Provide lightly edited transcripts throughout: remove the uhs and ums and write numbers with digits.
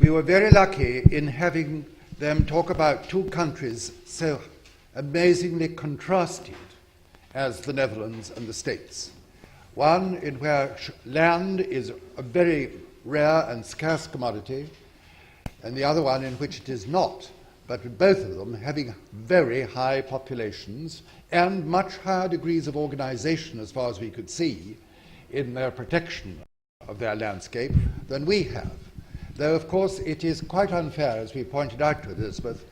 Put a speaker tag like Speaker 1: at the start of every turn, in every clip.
Speaker 1: We were very lucky in having them talk about two countries so amazingly contrasted as the Netherlands and the States. One in where land is a very rare and scarce commodity, and the other one in which it is not, but both of them having very high populations and much higher degrees of organization, as far as we could see, in their protection of their landscape than we have. Though, of course, it is quite unfair, as we pointed out to Elizabeth.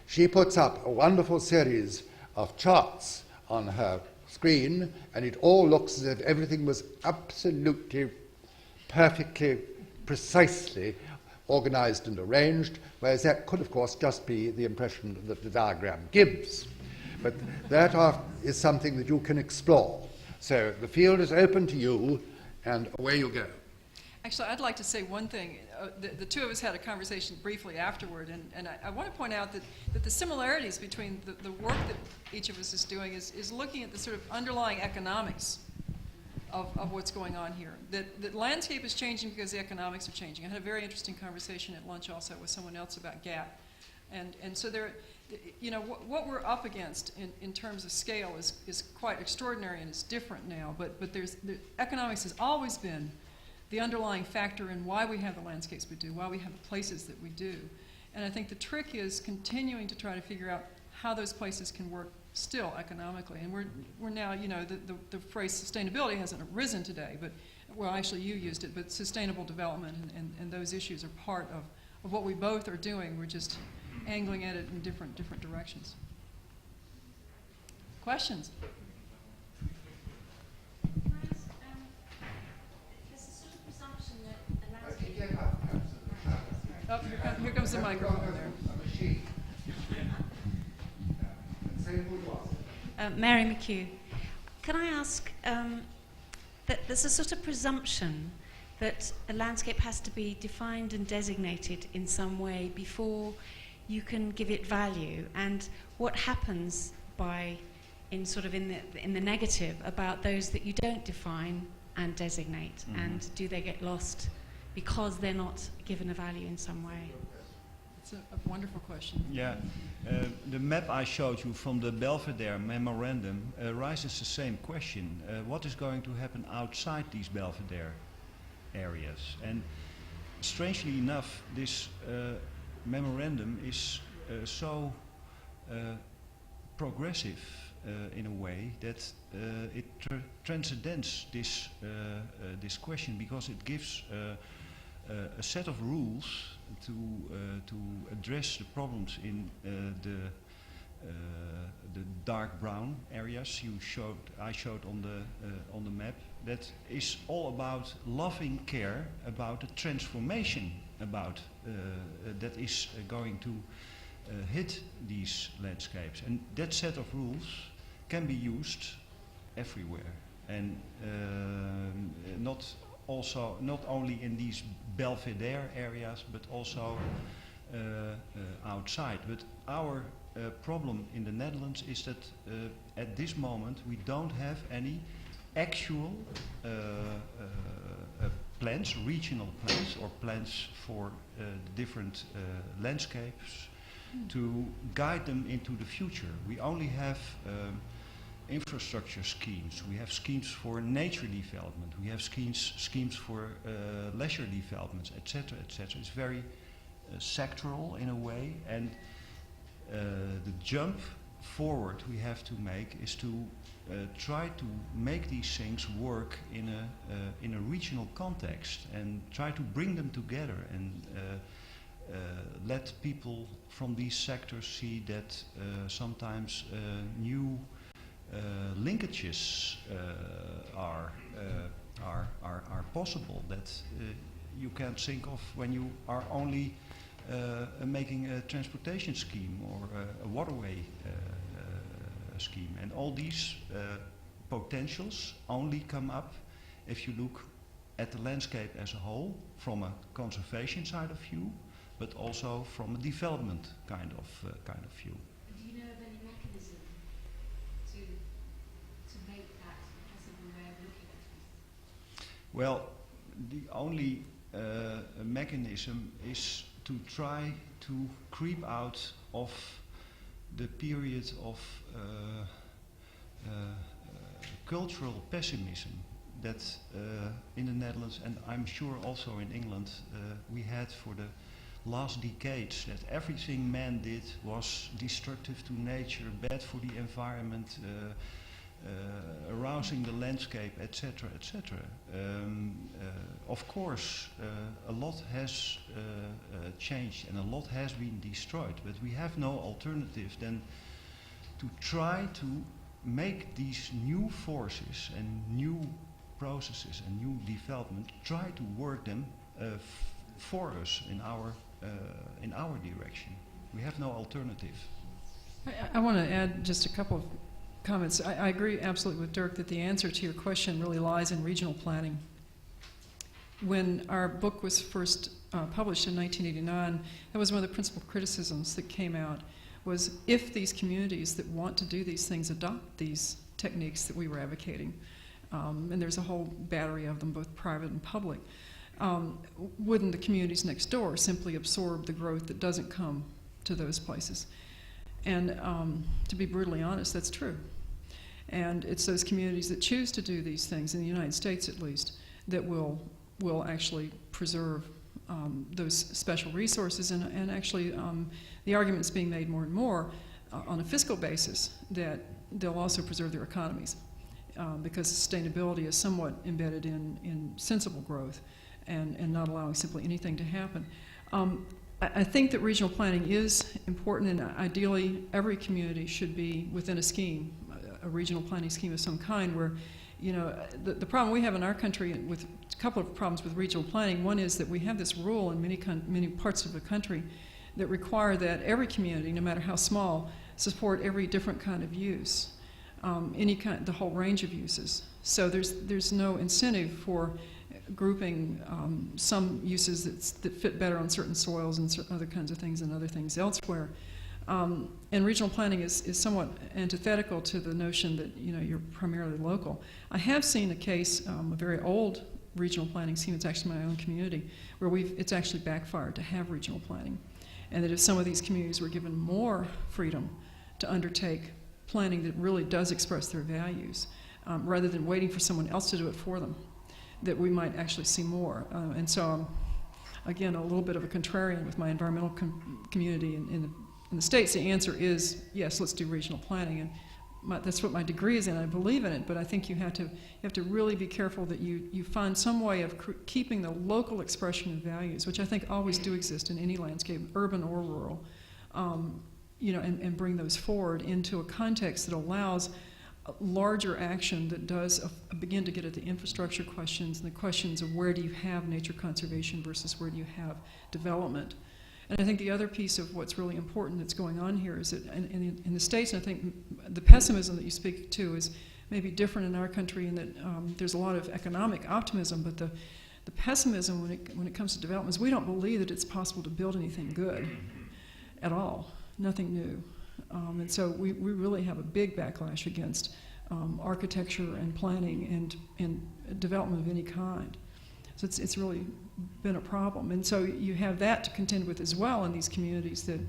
Speaker 1: She puts up a wonderful series of charts on her screen, and it all looks as if everything was absolutely, perfectly, precisely organized and arranged, whereas that could, of course, just be the impression that the diagram gives. But that is something that you can explore. So the field is open to you, and away you go.
Speaker 2: Actually, I'd like to say one thing. The two of us had a conversation briefly afterward, and I want to point out that the similarities between the work that each of us is doing is looking at the sort of underlying economics of what's going on here. That landscape is changing because the economics are changing. I had a very interesting conversation at lunch also with someone else about GATT. And so there, you know, what we're up against in terms of scale is quite extraordinary, and it's different now. But the economics has always been the underlying factor in why we have the landscapes we do, why we have the places that we do. And I think the trick is continuing to try to figure out how those places can work still economically. And we're now, you know, the phrase sustainability hasn't arisen today, but, well, actually you used it, but sustainable development and those issues are part of what we both are doing. We're just angling at it in different directions. Questions? Oh, here comes the microphone there.
Speaker 3: Mary McHugh, can I ask that there's a sort of presumption that a landscape has to be defined and designated in some way before you can give it value, and what happens in the negative about those that you don't define and designate, and do they get lost because they're not given a value in some way?
Speaker 2: It's a wonderful question.
Speaker 4: Yeah, the map I showed you from the Belvedere memorandum raises the same question. What is going to happen outside these Belvedere areas? And strangely enough, this memorandum is so progressive in a way that it transcends this question, because it gives a set of rules to address the problems in the dark brown areas I showed on the map. That is all about loving care about the transformation that is going to hit these landscapes, and that set of rules can be used everywhere, and not only in these Belvedere areas, but also outside. But our problem in the Netherlands is that at this moment we don't have any actual plans, regional plans, or plans for the different landscapes to guide them into the future. We only have infrastructure schemes. We have schemes for nature development. We have schemes for leisure developments, etc., etc. It's very sectoral in a way, and the jump forward we have to make is to try to make these things work in a regional context, and try to bring them together, and let people from these sectors see that sometimes new linkages are possible that you can't think of when you are only making a transportation scheme or a waterway scheme. And all these potentials only come up if you look at the landscape as a whole, from a conservation side of view, but also from a development kind of view.
Speaker 3: Do you know of any mechanism to make that a possible way of looking at it?
Speaker 4: Well, the only mechanism is to try to creep out of the period of cultural pessimism that in the Netherlands, and I'm sure also in England, we had for the last decades, that everything man did was destructive to nature, bad for the environment, arousing the landscape, etc., etc. Of course, a lot has changed and a lot has been destroyed, but we have no alternative than to try to make these new forces and new processes and new development, try to work them for us in our direction. We have no alternative.
Speaker 2: I want to add just a couple of comments. I agree absolutely with Dirk that the answer to your question really lies in regional planning. When our book was first published in 1989, that was one of the principal criticisms that came out, was if these communities that want to do these things adopt these techniques that we were advocating, and there's a whole battery of them, both private and public, wouldn't the communities next door simply absorb the growth that doesn't come to those places? And to be brutally honest, that's true. And it's those communities that choose to do these things, in the United States at least, that will actually preserve those special resources. And actually, the argument's being made more and more on a fiscal basis that they'll also preserve their economies because sustainability is somewhat embedded in sensible growth and not allowing simply anything to happen. I think that regional planning is important, and ideally every community should be within a scheme, a regional planning scheme of some kind, where, you know, the problem we have in our country with a couple of problems with regional planning. One is that we have this rule in many parts of the country that require that every community, no matter how small, support every different kind of use, the whole range of uses. So there's no incentive for grouping some uses that fit better on certain soils and certain other kinds of things and other things elsewhere. And regional planning is somewhat antithetical to the notion that, you know, you're primarily local. I have seen a case, a very old regional planning scheme, it's actually my own community, where it's actually backfired to have regional planning. And that if some of these communities were given more freedom to undertake planning that really does express their values, rather than waiting for someone else to do it for them, that we might actually see more. And so, again, a little bit of a contrarian with my environmental community in the States. The answer is, yes, let's do regional planning. And that's what my degree is in. I believe in it, but I think you have to really be careful that you find some way of keeping the local expression of values, which I think always do exist in any landscape, urban or rural, you know, and bring those forward into a context that allows larger action that does begin to get at the infrastructure questions and the questions of where do you have nature conservation versus where do you have development. And I think the other piece of what's really important that's going on here is that in the States, and I think the pessimism that you speak to is maybe different in our country in that there's a lot of economic optimism, but the pessimism when it comes to development is we don't believe that it's possible to build anything good at all, nothing new. And so we really have a big backlash against architecture and planning and development of any kind. So it's really been a problem. And so you have that to contend with as well in these communities that,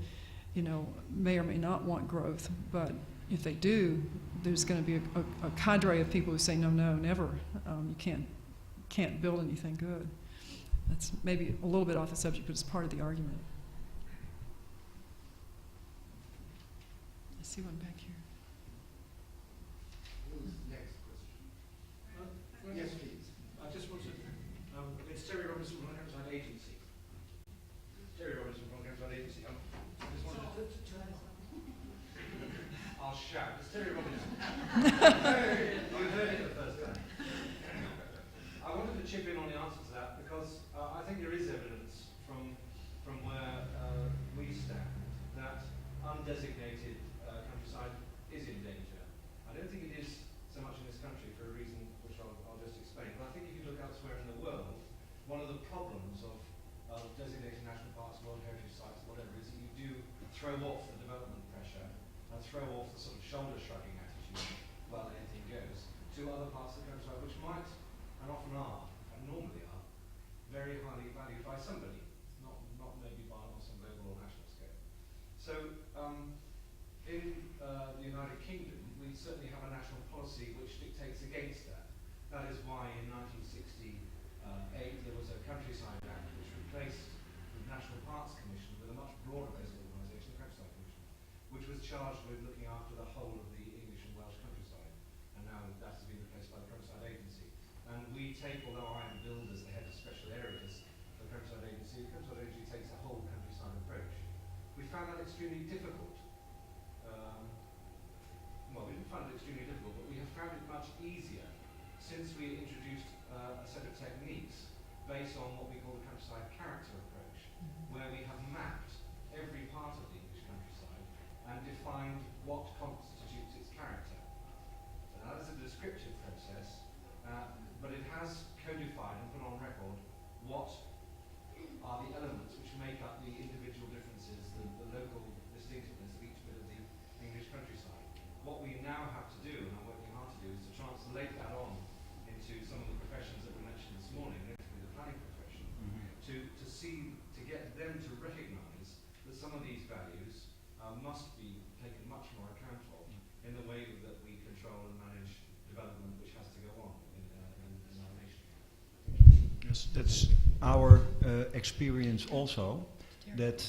Speaker 2: you know, may or may not want growth. But if they do, there's going to be a cadre of people who say, no, never. You can't build anything good. That's maybe a little bit off the subject, but it's part of the argument. I see one back here.
Speaker 1: Who's next question? Yes, please.
Speaker 5: I just wanted, it's Terry Robinson from Countryside Agency. Terry Robinson from Countryside Agency. I just wanted to... I'll shout. It's Terry Robinson. You heard it the first time. I wanted to chip in on the answer to that because I think there is evidence from where we stand that undesignated countryside is in danger. I don't think it is so much in this country for a reason which I'll just explain. But I think if you look elsewhere in the world, one of the problems of designated national parks, world heritage sites, whatever, is that you do throw off the development pressure and throw off the sort of shoulder-shrugging attitude, well, anything goes, to other parts of the countryside, which might, and often are, and normally are, very highly valued by somebody, not maybe by certainly have a national policy which dictates against that. That is why in 1968 there was a Countryside Act which replaced the National Parks Commission with a much broader-based organisation, the Countryside Commission, which was charged with looking after the whole of the English and Welsh countryside. And now that has been replaced by the Countryside Agency. And we take, although I am billed as the head of special areas for the Countryside Agency, the Countryside Agency takes a whole countryside approach. We found that extremely difficult. Well, we didn't find it extremely difficult, but we have found it much easier since we introduced a set of techniques based on what we call the countryside character approach, where we have mapped every part of the English countryside and defined what constitutes its character. So now that's a descriptive process, but it has codified and put on record what are the elements which make up the individual differences, the local distinctiveness of each bit of the English countryside. What we now have to do, and I'm working hard to do, is to translate that on into some of the professions that we mentioned this morning, notably the planning profession, to get them to recognise that some of these values must be taken much more account of in the way that we control and manage development which has to go on in our nation.
Speaker 4: Yes, that's our experience also, that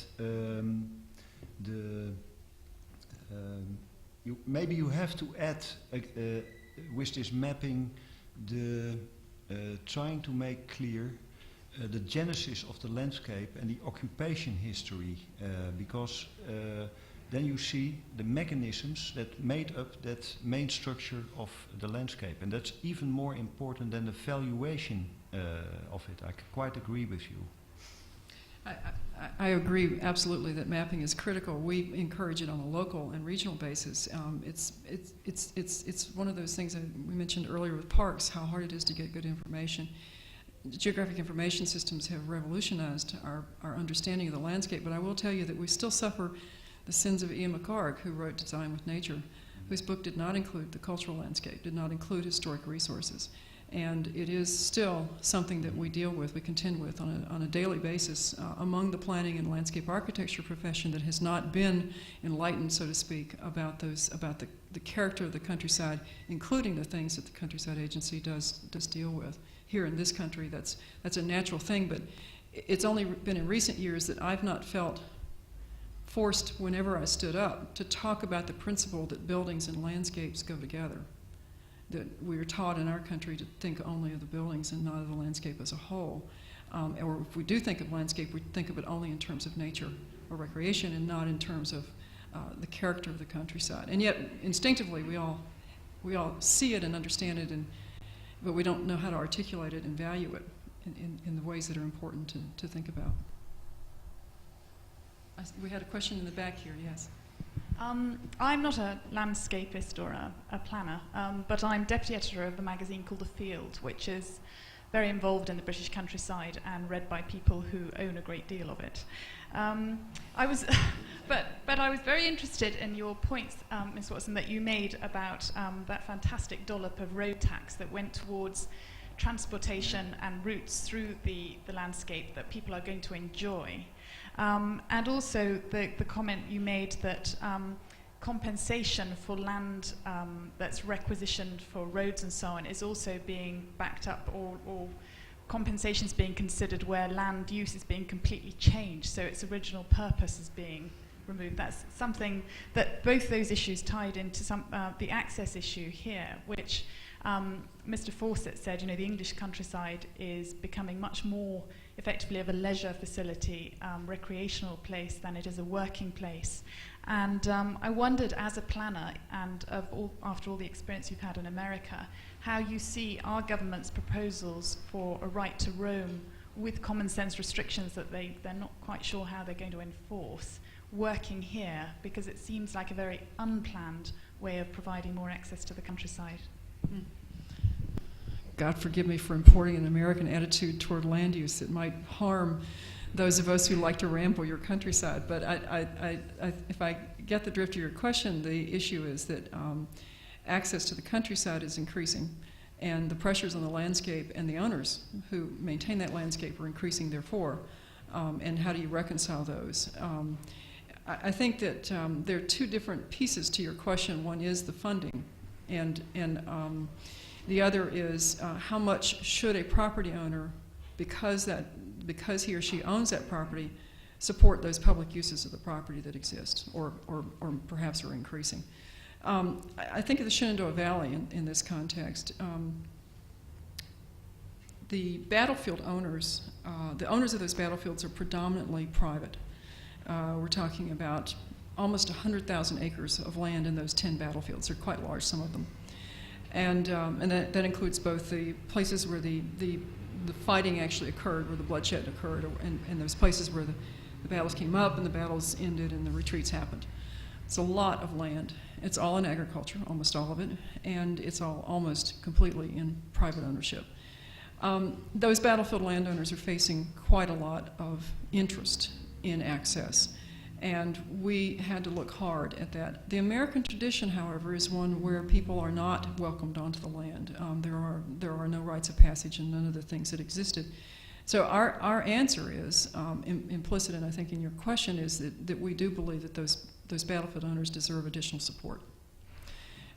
Speaker 4: maybe you have to add with this mapping trying to make clear the genesis of the landscape and the occupation history, because then you see the mechanisms that made up that main structure of the landscape, and that's even more important than the valuation of it. I quite agree with you.
Speaker 2: I agree absolutely that mapping is critical. We encourage it on a local and regional basis. It's one of those things that we mentioned earlier with parks, how hard it is to get good information. Geographic information systems have revolutionized our understanding of the landscape, but I will tell you that we still suffer the sins of Ian McCarg, who wrote Design with Nature, whose book did not include the cultural landscape, did not include historic resources. And it is still something that we deal with, we contend with on a daily basis among the planning and landscape architecture profession that has not been enlightened, so to speak, about the character of the countryside, including the things that the Countryside Agency does deal with. Here in this country, that's a natural thing, but it's only been in recent years that I've not felt forced, whenever I stood up, to talk about the principle that buildings and landscapes go together. That we are taught in our country to think only of the buildings and not of the landscape as a whole. Or if we do think of landscape, we think of it only in terms of nature or recreation and not in terms of the character of the countryside. And yet, instinctively, we all see it and understand it, but we don't know how to articulate it and value it in the ways that are important to think about. We had a question in the back here, yes.
Speaker 6: I'm not a landscapist or a planner, but I'm deputy editor of a magazine called The Field, which is very involved in the British countryside and read by people who own a great deal of it. But I was very interested in your points, Ms. Watson, that you made about that fantastic dollop of road tax that went towards transportation and routes through the landscape that people are going to enjoy. And also the comment you made that compensation for land that's requisitioned for roads and so on is also being backed up, or compensations being considered where land use is being completely changed, so its original purpose is being removed. That's something that both those issues tied into the access issue here, which Mr. Fawcett said, the English countryside is becoming much more effectively of a leisure facility, recreational place than it is a working place. And I wondered, as a planner, and after all the experience you've had in America, how you see our government's proposals for a right to roam with common sense restrictions that they're not quite sure how they're going to enforce, working here, because it seems like a very unplanned way of providing more access to the countryside.
Speaker 2: God forgive me for importing an American attitude toward land use that might harm those of us who like to ramble your countryside. But if I get the drift of your question, the issue is that access to the countryside is increasing, and the pressures on the landscape and the owners who maintain that landscape are increasing therefore. And how do you reconcile those? I think that there are two different pieces to your question. One is the funding And the other is how much should a property owner, because he or she owns that property, support those public uses of the property that exist, or perhaps are increasing. I think of the Shenandoah Valley in this context. The battlefield owners, the owners of those battlefields are predominantly private. We're talking about almost 100,000 acres of land in those 10 battlefields. They're quite large, some of them. And that includes both the places where the fighting actually occurred, where the bloodshed occurred, and those places where the battles came up and the battles ended and the retreats happened. It's a lot of land. It's all in agriculture, almost all of it, and it's all almost completely in private ownership. Those battlefield landowners are facing quite a lot of interest in access, and we had to look hard at that. The American tradition, however, is one where people are not welcomed onto the land. There are no rites of passage and none of the things that existed. So our answer is, implicit, and I think in your question, is that we do believe that those battlefield owners deserve additional support.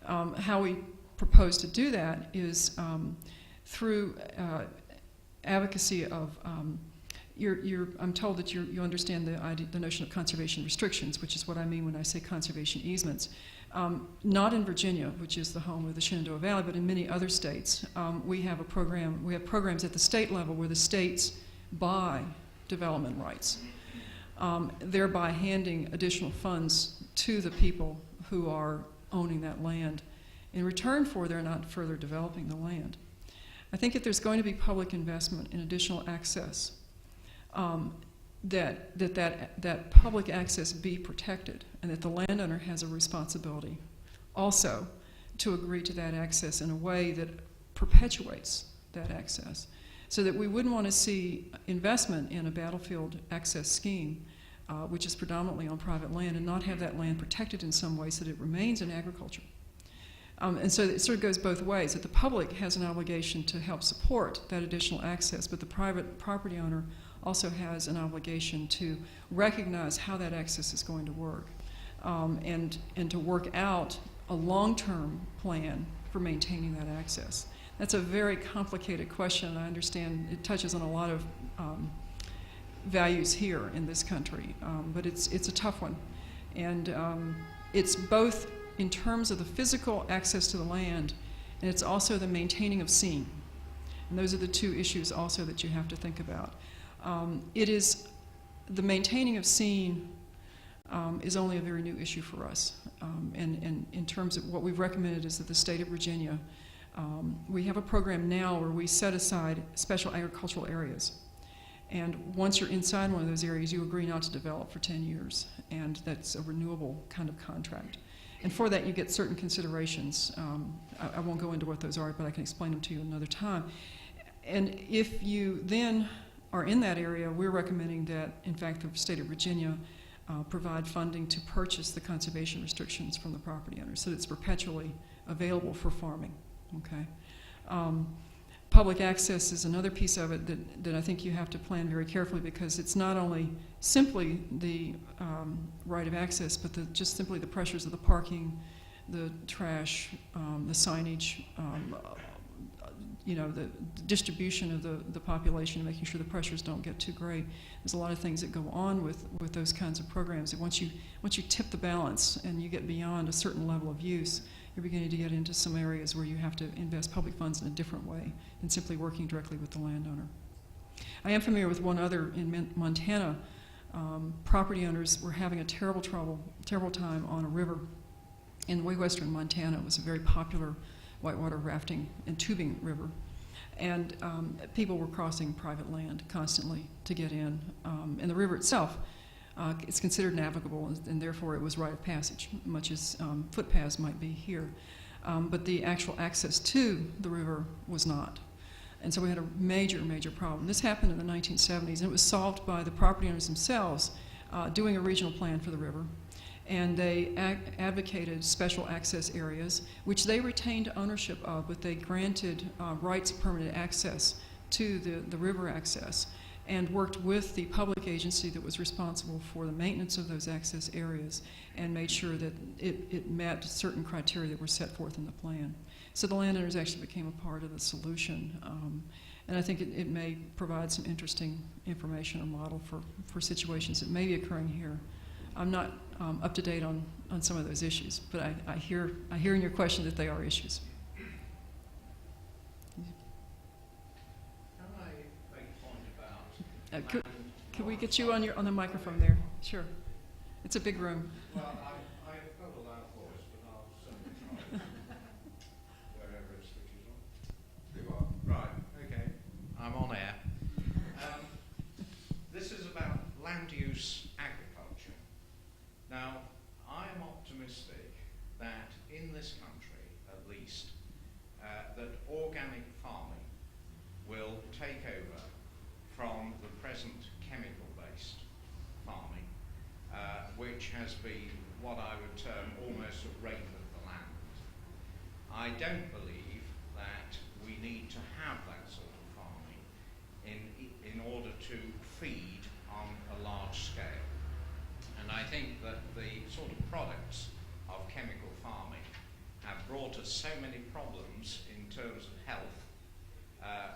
Speaker 2: How we propose to do that is through advocacy of, I'm told that you understand the notion of conservation restrictions, which is what I mean when I say conservation easements. Not in Virginia, which is the home of the Shenandoah Valley, but in many other states, we have a program. We have programs at the state level where the states buy development rights, thereby handing additional funds to the people who are owning that land in return for their not further developing the land. I think if there's going to be public investment in additional access, that public access be protected, and that the landowner has a responsibility also to agree to that access in a way that perpetuates that access, so that we wouldn't want to see investment in a battlefield access scheme, which is predominantly on private land, and not have that land protected in some way so that it remains in agriculture. And so it sort of goes both ways, that the public has an obligation to help support that additional access, but the private property owner also has an obligation to recognize how that access is going to work, and to work out a long-term plan for maintaining that access. That's a very complicated question. I understand it touches on a lot of values here in this country, but it's a tough one. And it's both in terms of the physical access to the land, and it's also the maintaining of scene. And those are the two issues also that you have to think about. It is the maintaining of scene is only a very new issue for us. And in terms of what we've recommended is that the state of Virginia, we have a program now where we set aside special agricultural areas. And once you're inside one of those areas, you agree not to develop for 10 years. And that's a renewable kind of contract. And for that, you get certain considerations. I won't go into what those are, but I can explain them to you another time. And if you then are in that area, we're recommending that, in fact, the state of Virginia provide funding to purchase the conservation restrictions from the property owners, so that it's perpetually available for farming. Okay. Public access is another piece of it that I think you have to plan very carefully, because it's not only simply the right of access, but just simply the pressures of the parking, the trash, the signage, the distribution of the population, making sure the pressures don't get too great. There's a lot of things that go on with those kinds of programs. And once you tip the balance and you get beyond a certain level of use, you're beginning to get into some areas where you have to invest public funds in a different way than simply working directly with the landowner. I am familiar with one other in Montana. Property owners were having a terrible time on a river in way western Montana. It was a very popular whitewater rafting and tubing river. And people were crossing private land constantly to get in. And the river itself, it's considered navigable, and therefore it was rite of passage, much as footpaths might be here. But the actual access to the river was not. And so we had a major, major problem. This happened in the 1970s, and it was solved by the property owners themselves doing a regional plan for the river. And they advocated special access areas, which they retained ownership of, but they granted rights of permanent access to the river access. and worked with the public agency that was responsible for the maintenance of those access areas and made sure that it met certain criteria that were set forth in the plan. So the landowners actually became a part of the solution. And I think it may provide some interesting information or model for situations that may be occurring here. I'm not up to date on some of those issues, but I hear in your question that they are issues.
Speaker 7: Can I make a point about
Speaker 2: Could we get you on the microphone there? Sure. It's a big room.
Speaker 7: Well, I've got a loud voice, but I'll certainly try wherever it switches on. You are? Right, okay. I'm on air. This is about land use agriculture. Now, I'm optimistic that in this country, at least, that organic farming will take over from the present chemical-based farming, which has been what I would term almost a rape of the land. I don't believe that we need to have that sort of farming in order to feed on a large scale. And I think that the sort of products of chemical farming have brought us so many problems in terms of health,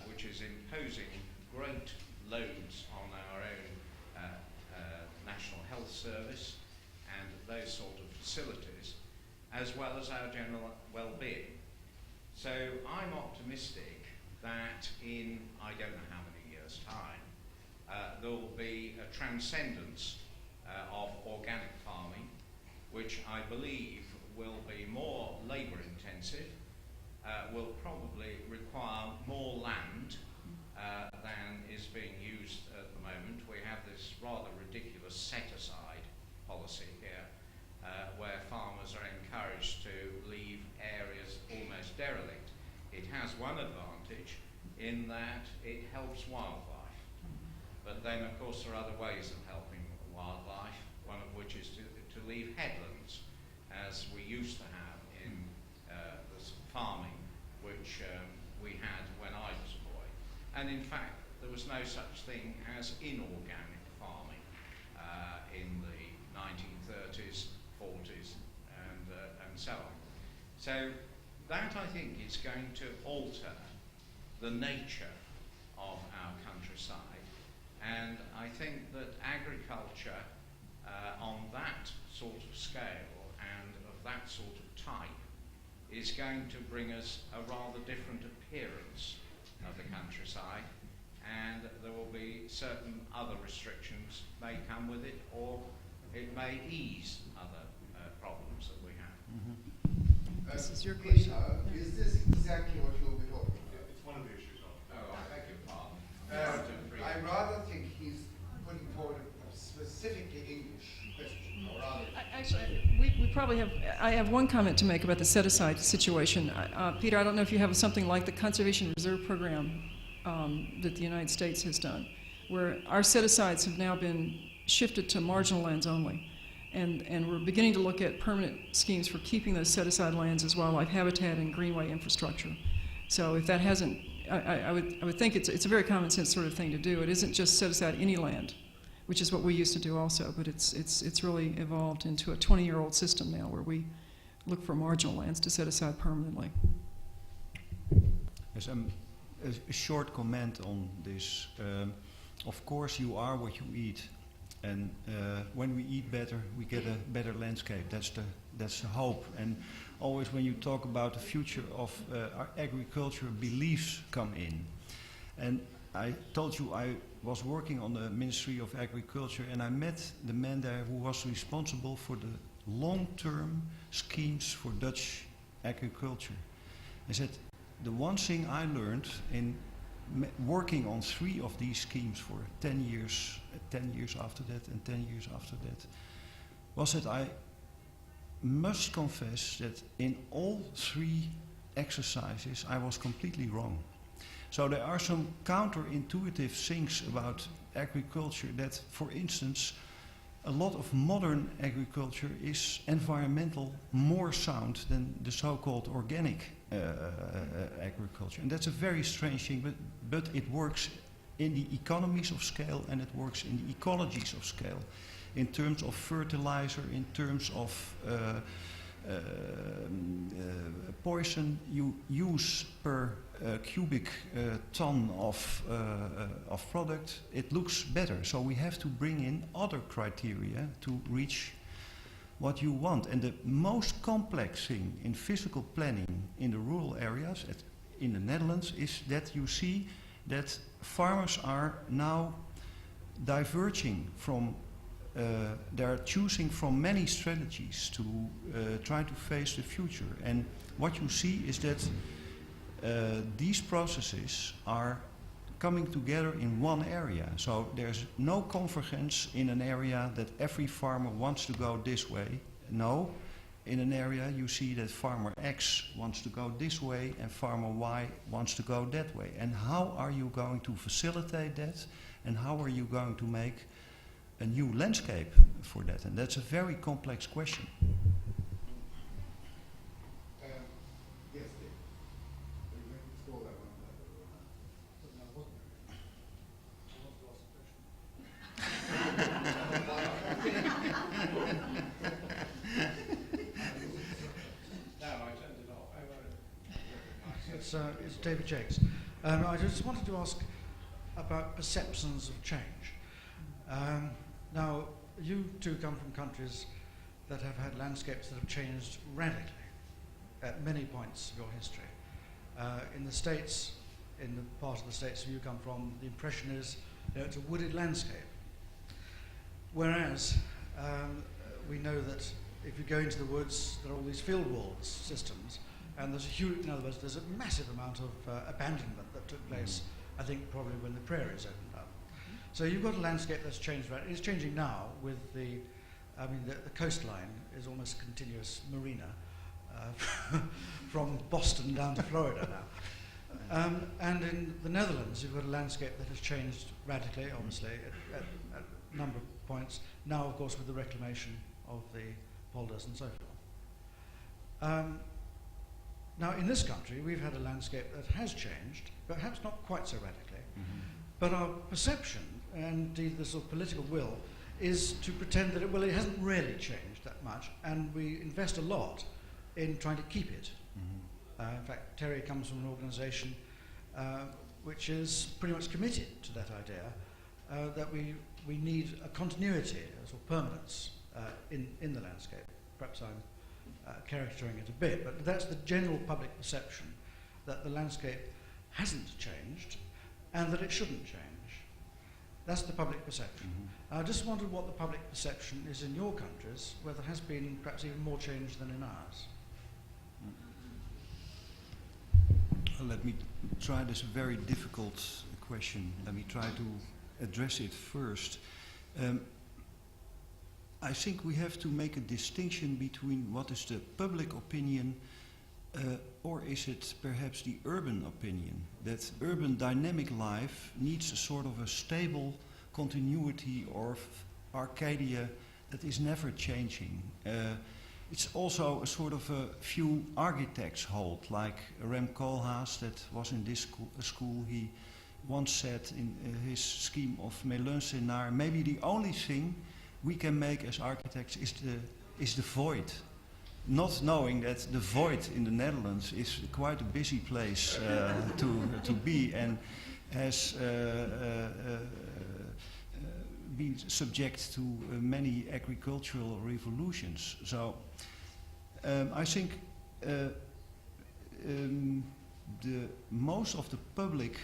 Speaker 7: which is imposing great loads on our own National Health Service and those sort of facilities, as well as our general well-being. So I'm optimistic that in, I don't know how many years' time, there will be a transcendence of organic farming, which I believe will be more labour intensive, will probably require more land than is being used at the moment. We have this rather ridiculous set-aside policy here, where farmers are encouraged to leave areas almost derelict. It has one advantage in that it helps wildlife. But then, of course, there are other ways of helping wildlife, one of which is to leave headlands, as we used to have in this farming, which we had when I was a boy. And in fact, there was no such thing as inorganic farming in the 1930s, 40s, and so on. So that, I think, is going to alter the nature of our countryside. And I think that agriculture on that sort of scale and of that sort of type is going to bring us a rather different appearance of the countryside, and there will be certain other restrictions may come with it, or it may ease other problems that we have.
Speaker 2: This is your question.
Speaker 1: Is this exactly what you'll be talking about?
Speaker 7: It's one of the issues.
Speaker 5: Oh, I beg your pardon.
Speaker 1: I rather think he's putting forward a specifically English question. Or rather,
Speaker 2: Actually, we probably have, I have one comment to make about the set-aside situation. Peter, I don't know if you have something like the Conservation Reserve Program that the United States has done, where our set-asides have now been shifted to marginal lands only. And we're beginning to look at permanent schemes for keeping those set-aside lands as wildlife habitat and greenway infrastructure. So if that hasn't, I would think it's a very common sense sort of thing to do. It isn't just set aside any land, which is what we used to do also, but it's really evolved into a 20-year-old system now where we look for marginal lands to set aside permanently.
Speaker 4: Yes, a short comment on this. Of course, you are what you eat, and when we eat better, we get a better landscape. That's the hope. And always, when you talk about the future of our agriculture, beliefs come in. And I told you I was working on the Ministry of Agriculture, and I met the man there who was responsible for the long-term schemes for Dutch agriculture. I said, the one thing I learned in working on 3 of these schemes for 10 years after that, and 10 years after that, was that I must confess that in all 3 exercises I was completely wrong. So there are some counterintuitive things about agriculture that, for instance, a lot of modern agriculture is environmental more sound than the so-called organic agriculture. And that's a very strange thing, but it works in the economies of scale and it works in the ecologies of scale. In terms of fertilizer, in terms of poison you use per cubic ton of product, it looks better. So we have to bring in other criteria to reach what you want. And the most complex thing in physical planning in the rural areas in the Netherlands is that you see that farmers are now diverging from they're choosing from many strategies to try to face the future. And what you see is that these processes are coming together in one area. So there's no convergence in an area that every farmer wants to go this way. No, in an area you see that farmer X wants to go this way and farmer Y wants to go that way. And how are you going to facilitate that? And how are you going to make a new landscape for that? And that's a very complex question.
Speaker 1: Yes, Dave. Explore that one.
Speaker 8: It's David Jacques. I just wanted to ask about perceptions of change. Now, you two come from countries that have had landscapes that have changed radically at many points of your history. In the States, in the part of the States where you come from, the impression is it's a wooded landscape. Whereas we know that if you go into the woods, there are all these field walls systems, and there's a huge, in other words, there's a massive amount of abandonment that took place, I think, probably when the prairies opened up. So you've got a landscape that's changed. It's changing now with the coastline is almost continuous marina from Boston down to Florida now. And in the Netherlands, you've got a landscape that has changed radically, obviously, at a number of points. Now, of course, with the reclamation of the polders and so forth. Now, in this country, we've had a landscape that has changed, perhaps not quite so radically, but our perception, and indeed the sort of political will, is to pretend that it hasn't really changed that much, and we invest a lot in trying to keep it. In fact, Terry comes from an organisation which is pretty much committed to that idea, that we need a continuity, a sort of permanence in the landscape. Perhaps I'm caricaturing it a bit, but that's the general public perception, that the landscape hasn't changed and that it shouldn't change. That's the public perception. I just wondered what the public perception is in your countries, where there has been perhaps even more change than in ours.
Speaker 4: Let me try this very difficult question. Let me try to address it first. I think we have to make a distinction between what is the public opinion or is it perhaps the urban opinion, that urban dynamic life needs a sort of a stable continuity or Arcadia that is never changing. It's also a sort of a few architects hold, like Rem Koolhaas that was in this school. He once said in his scheme of Meulenssenaar, maybe the only thing we can make as architects is the void. Not knowing that the void in the Netherlands is quite a busy place to be and has been subject to many agricultural revolutions. So I think the most of the public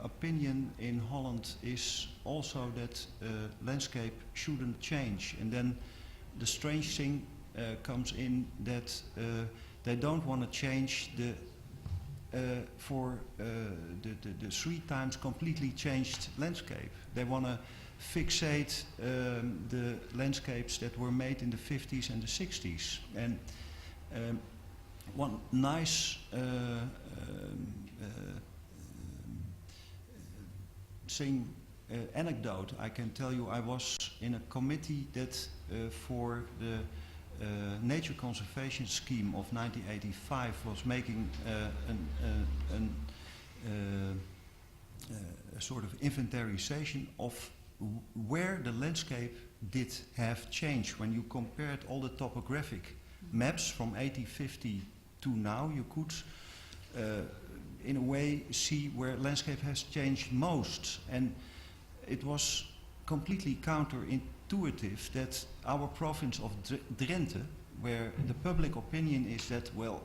Speaker 4: opinion in Holland is also that landscape shouldn't change. And then the strange thing comes in that they don't want to change the 3 times completely changed landscape. They want to fixate the landscapes that were made in the 50s and the 60s. And one nice anecdote I can tell you, I was in a committee that for the nature conservation scheme of 1985 was making a sort of inventarization of where the landscape did have changed. When you compared all the topographic maps from 1850 to now, you could in a way see where landscape has changed most. And it was completely counterintuitive that our province of Drenthe, where the public opinion is that, well,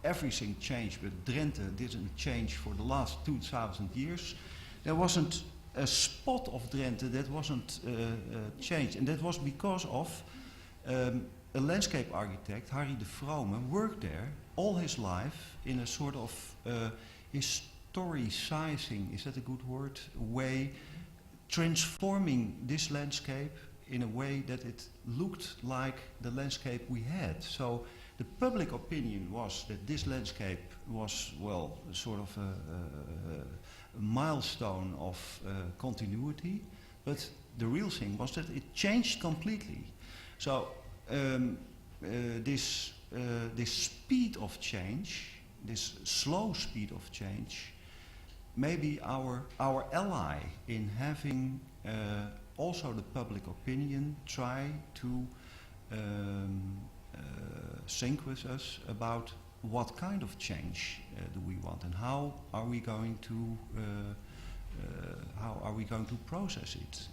Speaker 4: everything changed, but Drenthe didn't change for the last 2,000 years. There wasn't a spot of Drenthe that wasn't changed. And that was because of a landscape architect, Harry de Vrome, worked there all his life in a sort of historicizing, is that a good word, way, transforming this landscape in a way that it looked like the landscape we had. So the public opinion was that this landscape was, well, sort of a milestone of continuity, but the real thing was that it changed completely. So this speed of change, this slow speed of change, may be our ally in having also the public opinion try to think with us about what kind of change do we want, and how are we going to process it.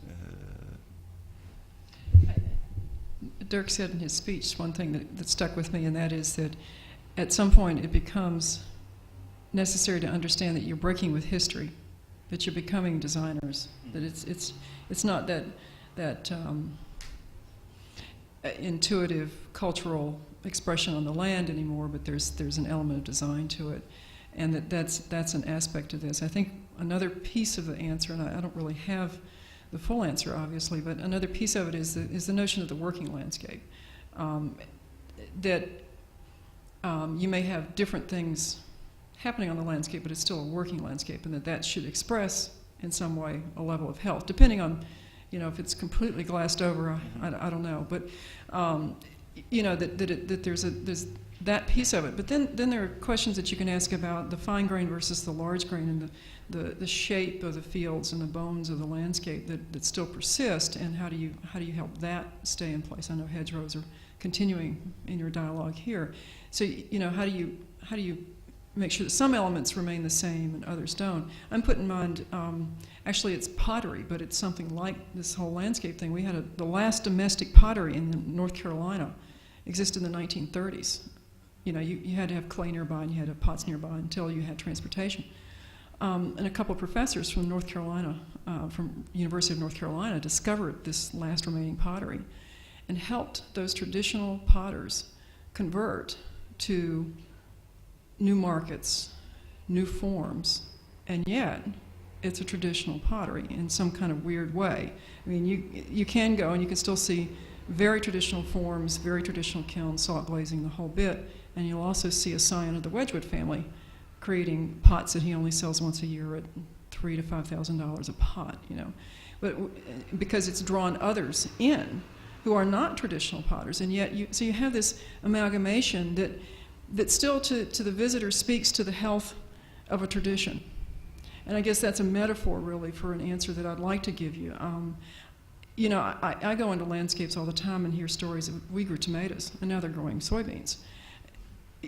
Speaker 2: Dirk said in his speech one thing that stuck with me, and that is that at some point it becomes necessary to understand that you're breaking with history, that you're becoming designers, that it's not that intuitive cultural expression on the land anymore, but there's an element of design to it, and that's an aspect of this. I think another piece of the answer, and I don't really have the full answer, obviously, but another piece of it is the notion of the working landscape. That you may have different things happening on the landscape, but it's still a working landscape, and that should express in some way a level of health, depending on, if it's completely glassed over, I don't know, but that there's that piece of it. But then there are questions that you can ask about the fine grain versus the large grain, and the shape of the fields and the bones of the landscape that still persist, and how do you help that stay in place? I know hedgerows are continuing in your dialogue here. So how do you make sure that some elements remain the same and others don't? I'm putting in mind, actually it's pottery, but it's something like this whole landscape thing. We had the last domestic pottery in North Carolina existed in the 1930s. You had to have clay nearby and you had to have pots nearby until you had transportation. And a couple of professors from North Carolina, from University of North Carolina, discovered this last remaining pottery and helped those traditional potters convert to new markets, new forms, and yet it's a traditional pottery in some kind of weird way. I mean, you can go and you can still see very traditional forms, very traditional kilns, salt glazing, the whole bit, and you'll also see a scion of the Wedgwood family creating pots that he only sells once a year at $3,000 to $5,000 a pot, but because it's drawn others in who are not traditional potters, and yet you have this amalgamation that still to the visitor speaks to the health of a tradition. And I guess that's a metaphor really for an answer that I'd like to give you. I go into landscapes all the time and hear stories of we grew tomatoes and now they're growing soybeans.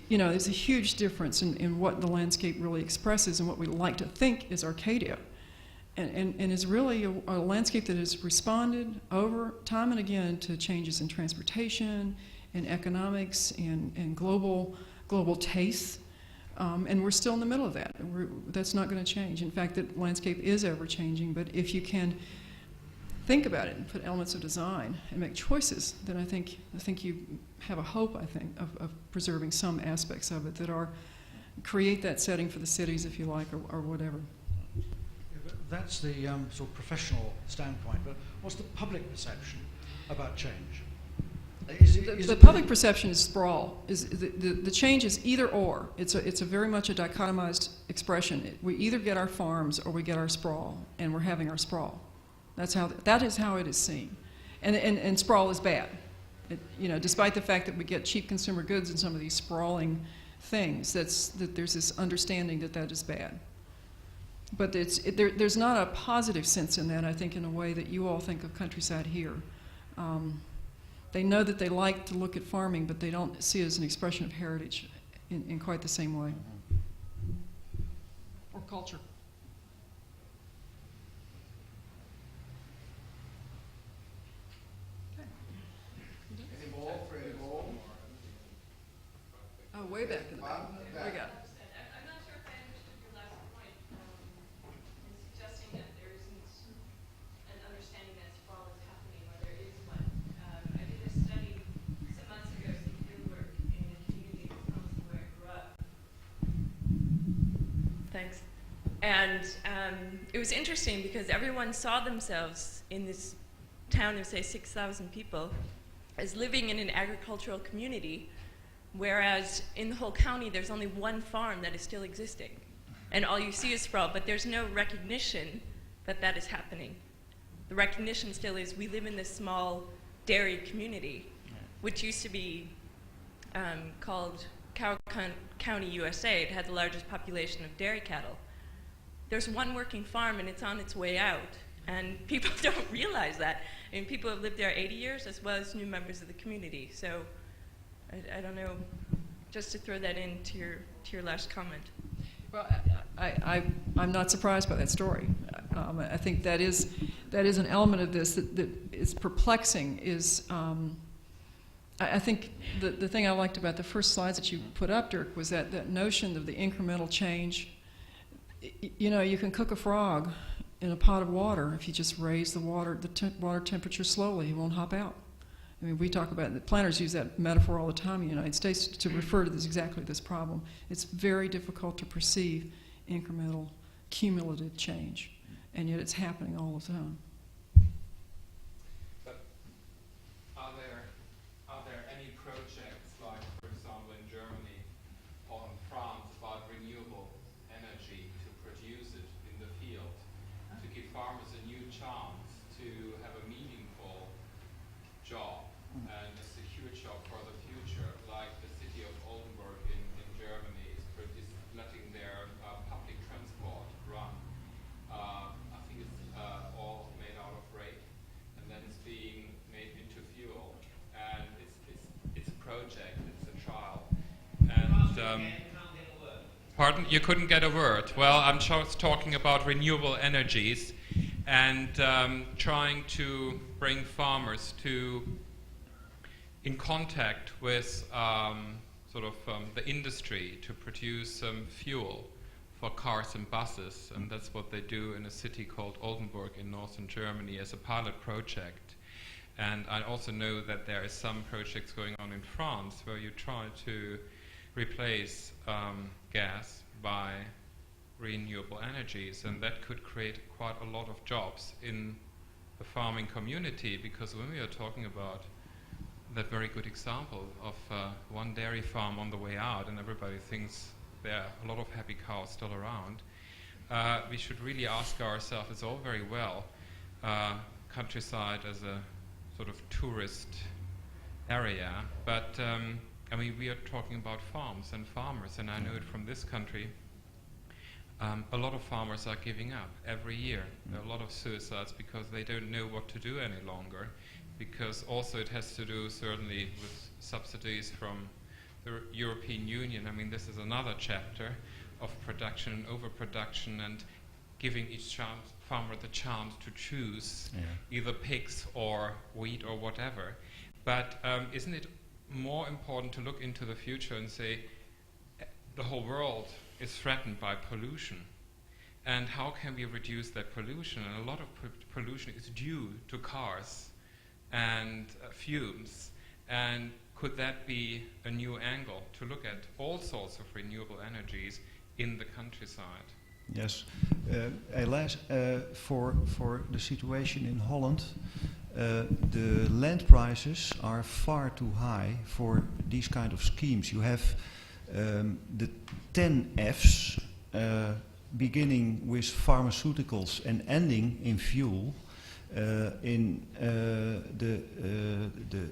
Speaker 2: There's a huge difference in what the landscape really expresses and what we like to think is Arcadia. And is really a landscape that has responded over time and again to changes in transportation, in economics, and global tastes. And we're still in the middle of that. That's not going to change. In fact, that landscape is ever changing, but if you can think about it and put elements of design and make choices, then I think you have a hope, of preserving some aspects of it that create that setting for the cities, if you like, or whatever.
Speaker 8: Yeah, but that's the sort of professional standpoint, but what's the public perception about change?
Speaker 2: The public perception is sprawl. The change is either or. It's a very much a dichotomized expression. We either get our farms or we get our sprawl, and we're having our sprawl. That is how it is seen, and sprawl is bad. Despite the fact that we get cheap consumer goods and some of these sprawling things, that there's this understanding that is bad. But there's not a positive sense in that, I think, in a way that you all think of countryside here. They know that they like to look at farming, but they don't see it as an expression of heritage in quite the same way. Or culture.
Speaker 1: Any more for any more?
Speaker 2: Oh, way back in the back.
Speaker 1: Back.
Speaker 2: We got it.
Speaker 9: I'm not sure if I understood your last point in suggesting that there isn't an understanding that sprawl is happening, or there is one. I did a study some months ago, some fieldwork in a community in Wisconsin where I grew up. Thanks. And it was interesting because everyone saw themselves in this town of, say, 6,000 people as living in an agricultural community, whereas in the whole county there's only one farm that is still existing. And all you see is sprawl, but there's no recognition that that is happening. The recognition still is we live in this small dairy community, which used to be called Cow County, USA. It had the largest population of dairy cattle. There's one working farm and it's on its way out. And people don't realize that. I mean, people have lived there 80 years as well as new members of the community. So I don't know, just to throw that into your last comment.
Speaker 2: Well, I'm not surprised by that story. I think that is an element of this that is perplexing. Is I think the thing I liked about the first slides that you put up, Dirk, was that notion of the incremental change. You know, you can cook a frog in a pot of water if you just raise the water temperature slowly. He won't hop out. I mean, we talk about, the planners use that metaphor all the time in the United States to refer to exactly this problem. It's very difficult to perceive incremental, cumulative change, and yet it's happening all the time.
Speaker 10: But are there any projects, like, for example, in Germany or in France, about renewable energy to produce it in the field, to give farmers a new chance to have a meaningful job and a secure job for the future, like the city of Oldenburg in Germany is letting their public transport run. I think it's all made out of rape, and then it's being made into fuel. And it's a project, it's a trial. And pardon? You couldn't get a word. Well, I'm just talking about renewable energies and trying to bring farmers in contact with the industry to produce fuel for cars and buses, and that's what they do in a city called Oldenburg in northern Germany as a pilot project. And I also know that there are some projects going on in France where you try to replace gas by renewable energies, and that could create quite a lot of jobs in the farming community, because when we are talking about that very good example of one dairy farm on the way out and everybody thinks there are a lot of happy cows still around, we should really ask ourselves, it's all very well countryside as a sort of tourist area, but I mean, we are talking about farms and farmers, and I know it from this country. A lot of farmers are giving up every year. There are a lot of suicides because they don't know what to do any longer, because also it has to do certainly with subsidies from the European Union. I mean, this is another chapter of production and overproduction and giving each farmer the chance to choose either pigs or wheat or whatever. But isn't it more important to look into the future and say the whole world is threatened by pollution, and how can we reduce that pollution? And a lot of pollution is due to cars and fumes, and could that be a new angle to look at all sorts of renewable energies in the countryside?
Speaker 4: Yes, helaas for the situation in Holland, the land prices are far too high for these kind of schemes. You have the 10 F's, beginning with pharmaceuticals and ending in fuel. In the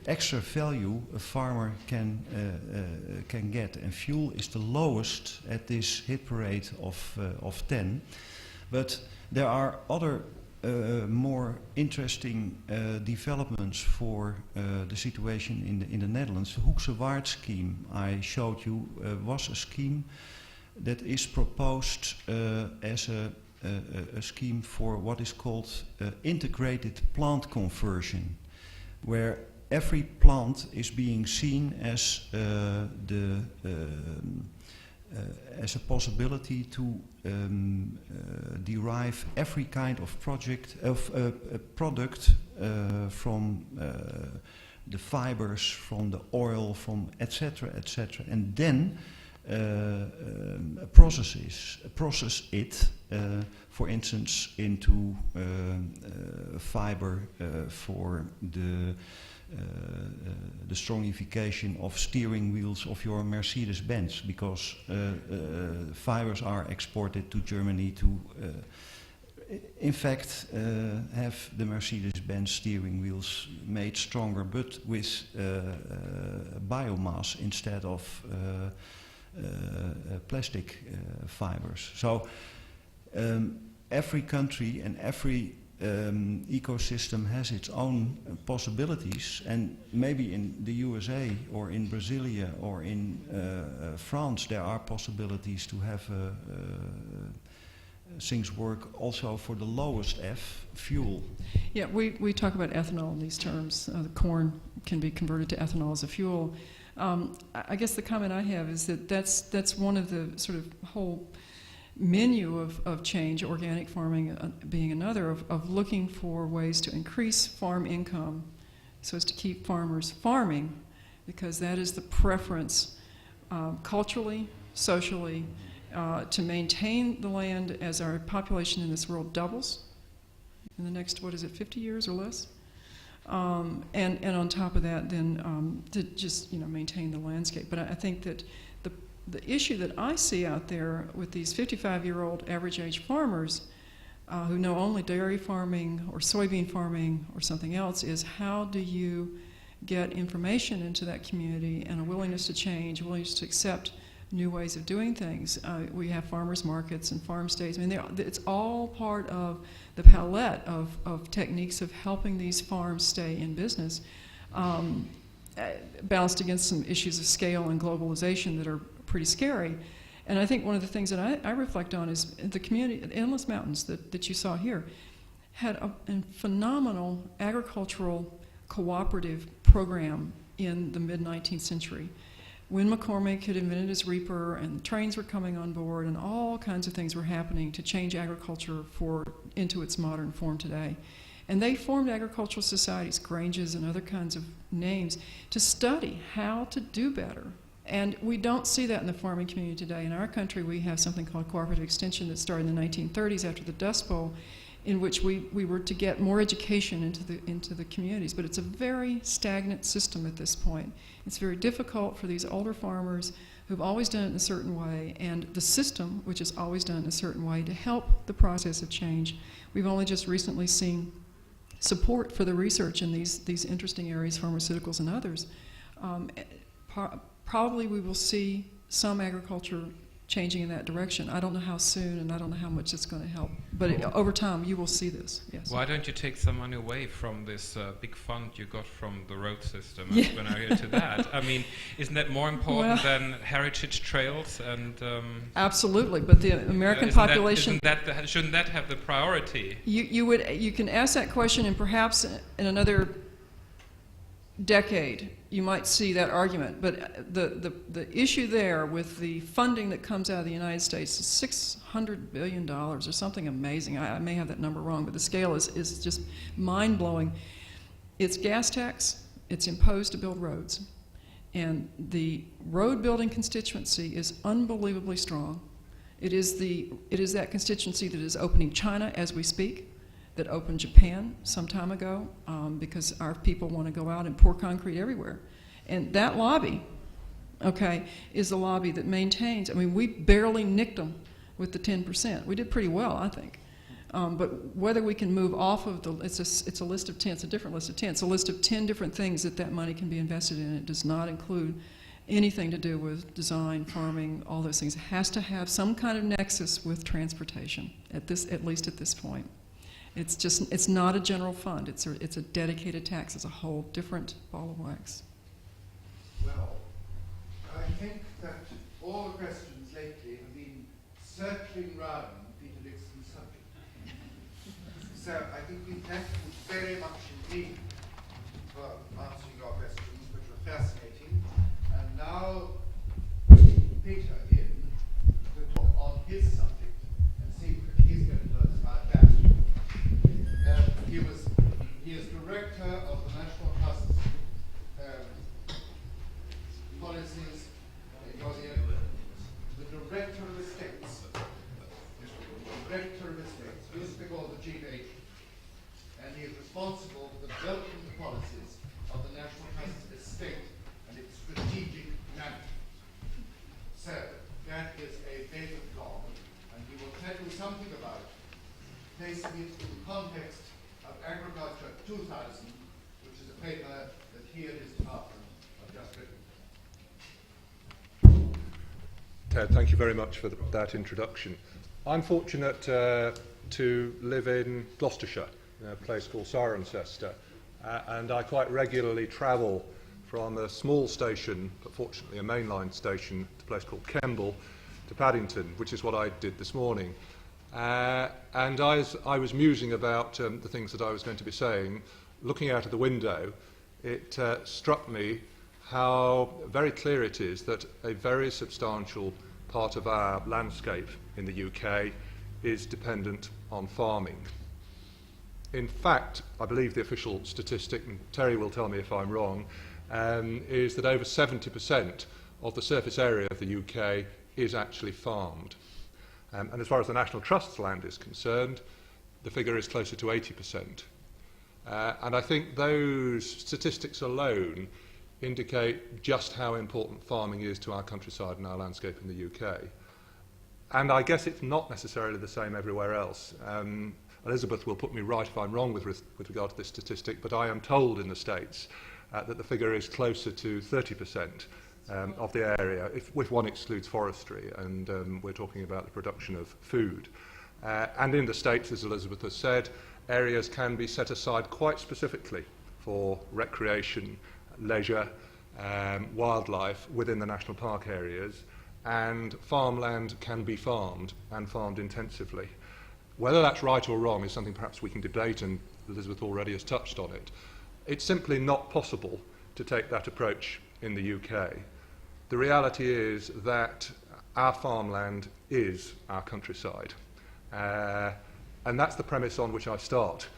Speaker 4: extra value a farmer can get, and fuel is the lowest at this hit parade of 10. But there are other more interesting developments for the situation in the Netherlands. The Hoekse Waard scheme I showed you was a scheme that is proposed as a scheme for what is called integrated plant conversion, where every plant is being seen as as a possibility to derive every kind of product from the fibers, from the oil, from etc., etc., and then process it, for instance, into fiber for the strongification of steering wheels of your Mercedes-Benz, because fibers are exported to Germany to, in fact, have the Mercedes-Benz steering wheels made stronger, but with biomass instead of plastic fibers. So every country and every ecosystem has its own possibilities, and maybe in the USA or in Brasilia or in France there are possibilities to have things work also for the lowest F, fuel.
Speaker 2: Yeah, we talk about ethanol in these terms. The corn can be converted to ethanol as a fuel. I guess the comment I have is that that's one of the sort of whole menu of change, organic farming being another, of looking for ways to increase farm income so as to keep farmers farming, because that is the preference culturally, socially, to maintain the land as our population in this world doubles in the next, 50 years or less? And on top of that, then to just maintain the landscape. But I think that the issue that I see out there with these 55-year-old average age farmers who know only dairy farming or soybean farming or something else is, how do you get information into that community and a willingness to change, a willingness to accept new ways of doing things? We have farmers markets and farm stays. I mean, it's all part of the palette of techniques of helping these farms stay in business, balanced against some issues of scale and globalization that are pretty scary. And I think one of the things that I reflect on is the community, the Endless Mountains that you saw here, had a phenomenal agricultural cooperative program in the mid-19th century. When McCormick had invented his reaper and trains were coming on board and all kinds of things were happening to change agriculture into its modern form today. And they formed agricultural societies, Granges and other kinds of names, to study how to do better. And we don't see that in the farming community today. In our country, we have something called cooperative extension that started in the 1930s after the Dust Bowl, in which we were to get more education into the communities. But it's a very stagnant system at this point. It's very difficult for these older farmers who've always done it in a certain way, and the system, which has always done it in a certain way, to help the process of change. We've only just recently seen support for the research in these interesting areas, pharmaceuticals and others. Probably we will see some agriculture changing in that direction. I don't know how soon, and I don't know how much it's going to help. But over time, you will see this, yes.
Speaker 10: Why don't you take some money away from this big fund you got from the road system and when I to that? I mean, isn't that more important than heritage trails and...
Speaker 2: Absolutely, but the American population...
Speaker 10: Shouldn't that have the priority?
Speaker 2: You can ask that question, and perhaps in another decade, you might see that argument. But the issue there with the funding that comes out of the United States is $600 billion or something amazing. I may have that number wrong, but the scale is just mind-blowing. It's gas tax. It's imposed to build roads. And the road building constituency is unbelievably strong. It is that constituency that is opening China as we speak, that opened Japan some time ago, because our people want to go out and pour concrete everywhere. And that lobby, is the lobby that maintains. I mean, we barely nicked them with the 10%. We did pretty well, I think. But whether we can move off of it's a list of 10, it's a different list of 10. It's a list of 10 different things that money can be invested in. It does not include anything to do with design, farming, all those things. It has to have some kind of nexus with transportation, at least at this point. It's not a general fund. It's a dedicated tax. It's a whole different ball of wax.
Speaker 1: Well, I think that all the questions lately have been circling round Peter Dixon's subject. So I think we thank you very much indeed for answering our questions, which were fascinating. And now Peter in to talk on his subject and see what he's going to tell us about that. He is director of the National Trust's policies in Georgian Gardens, the director of estates. Director of estates, used to be called the Chief Agent, and he is responsible for the development of policies of the National Trust's estate and its strategic management. So that is a David Long, and he will tell you something about placing it in the context of Agriculture 2000, which is a paper that he and his department have just written.
Speaker 11: Ted, thank you very much for that introduction. I'm fortunate to live in Gloucestershire, in a place called Cirencester, and I quite regularly travel from a small station, but fortunately a mainline station, to a place called Kemble, to Paddington, which is what I did this morning. And as I was musing about the things that I was going to be saying, looking out of the window, it struck me how very clear it is that a very substantial part of our landscape in the UK is dependent on farming. In fact, I believe the official statistic, and Terry will tell me if I'm wrong, is that over 70% of the surface area of the UK is actually farmed. And as far as the National Trust's land is concerned, the figure is closer to 80%. And I think those statistics alone indicate just how important farming is to our countryside and our landscape in the UK. And I guess it's not necessarily the same everywhere else. Elizabeth will put me right if I'm wrong with regard to this statistic, but I am told in the States that the figure is closer to 30%. Of the area, if one excludes forestry, and we're talking about the production of food. And in the States, as Elizabeth has said, areas can be set aside quite specifically for recreation, leisure, wildlife within the national park areas, and farmland can be farmed and farmed intensively. Whether that's right or wrong is something perhaps we can debate, and Elizabeth already has touched on it. It's simply not possible to take that approach in the UK. The reality is that our farmland is our countryside. And that's the premise on which I start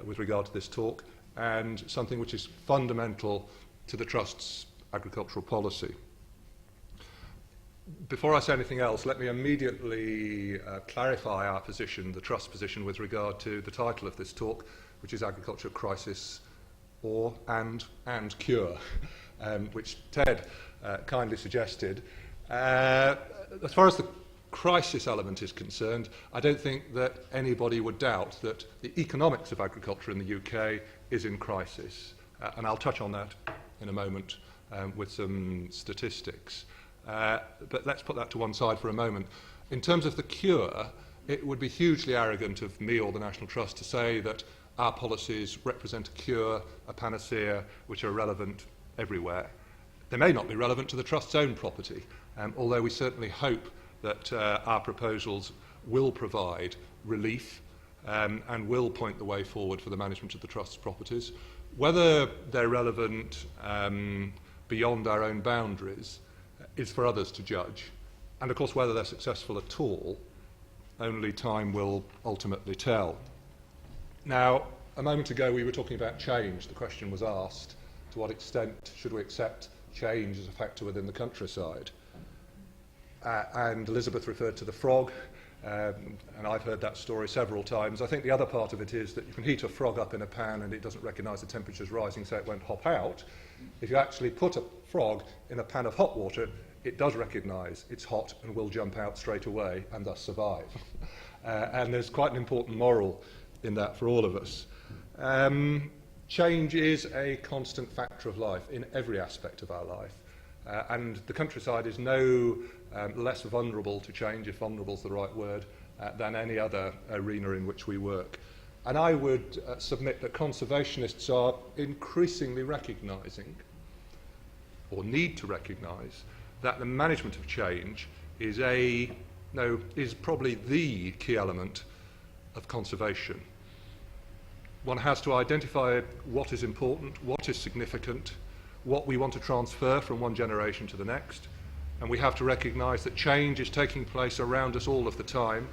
Speaker 11: with regard to this talk, and something which is fundamental to the Trust's agricultural policy. Before I say anything else, let me immediately clarify our position, the Trust's position, with regard to the title of this talk, which is Agriculture Crisis and Cure, which Ted kindly suggested. As far as the crisis element is concerned, I don't think that anybody would doubt that the economics of agriculture in the UK is in crisis. And I'll touch on that in a moment with some statistics. But let's put that to one side for a moment. In terms of the cure, it would be hugely arrogant of me or the National Trust to say that our policies represent a cure, a panacea, which are relevant everywhere. They may not be relevant to the Trust's own property, although we certainly hope that our proposals will provide relief and will point the way forward for the management of the Trust's properties. Whether they're relevant beyond our own boundaries is for others to judge. And of course, whether they're successful at all, only time will ultimately tell. Now, a moment ago we were talking about change. The question was asked, to what extent should we accept change as a factor within the countryside? And Elizabeth referred to the frog, and I've heard that story several times. I think the other part of it is that you can heat a frog up in a pan and it doesn't recognise the temperature's rising, so it won't hop out. If you actually put a frog in a pan of hot water, it does recognise it's hot and will jump out straight away and thus survive. And there's quite an important moral in that for all of us. Change is a constant factor of life in every aspect of our life. and the countryside is no less vulnerable to change, if vulnerable is the right word, than any other arena in which we work. And I would submit that conservationists are increasingly recognising, or need to recognise, that the management of change is probably the key element of conservation. One has to identify what is important, what is significant, what we want to transfer from one generation to the next, and we have to recognise that change is taking place around us all of the time.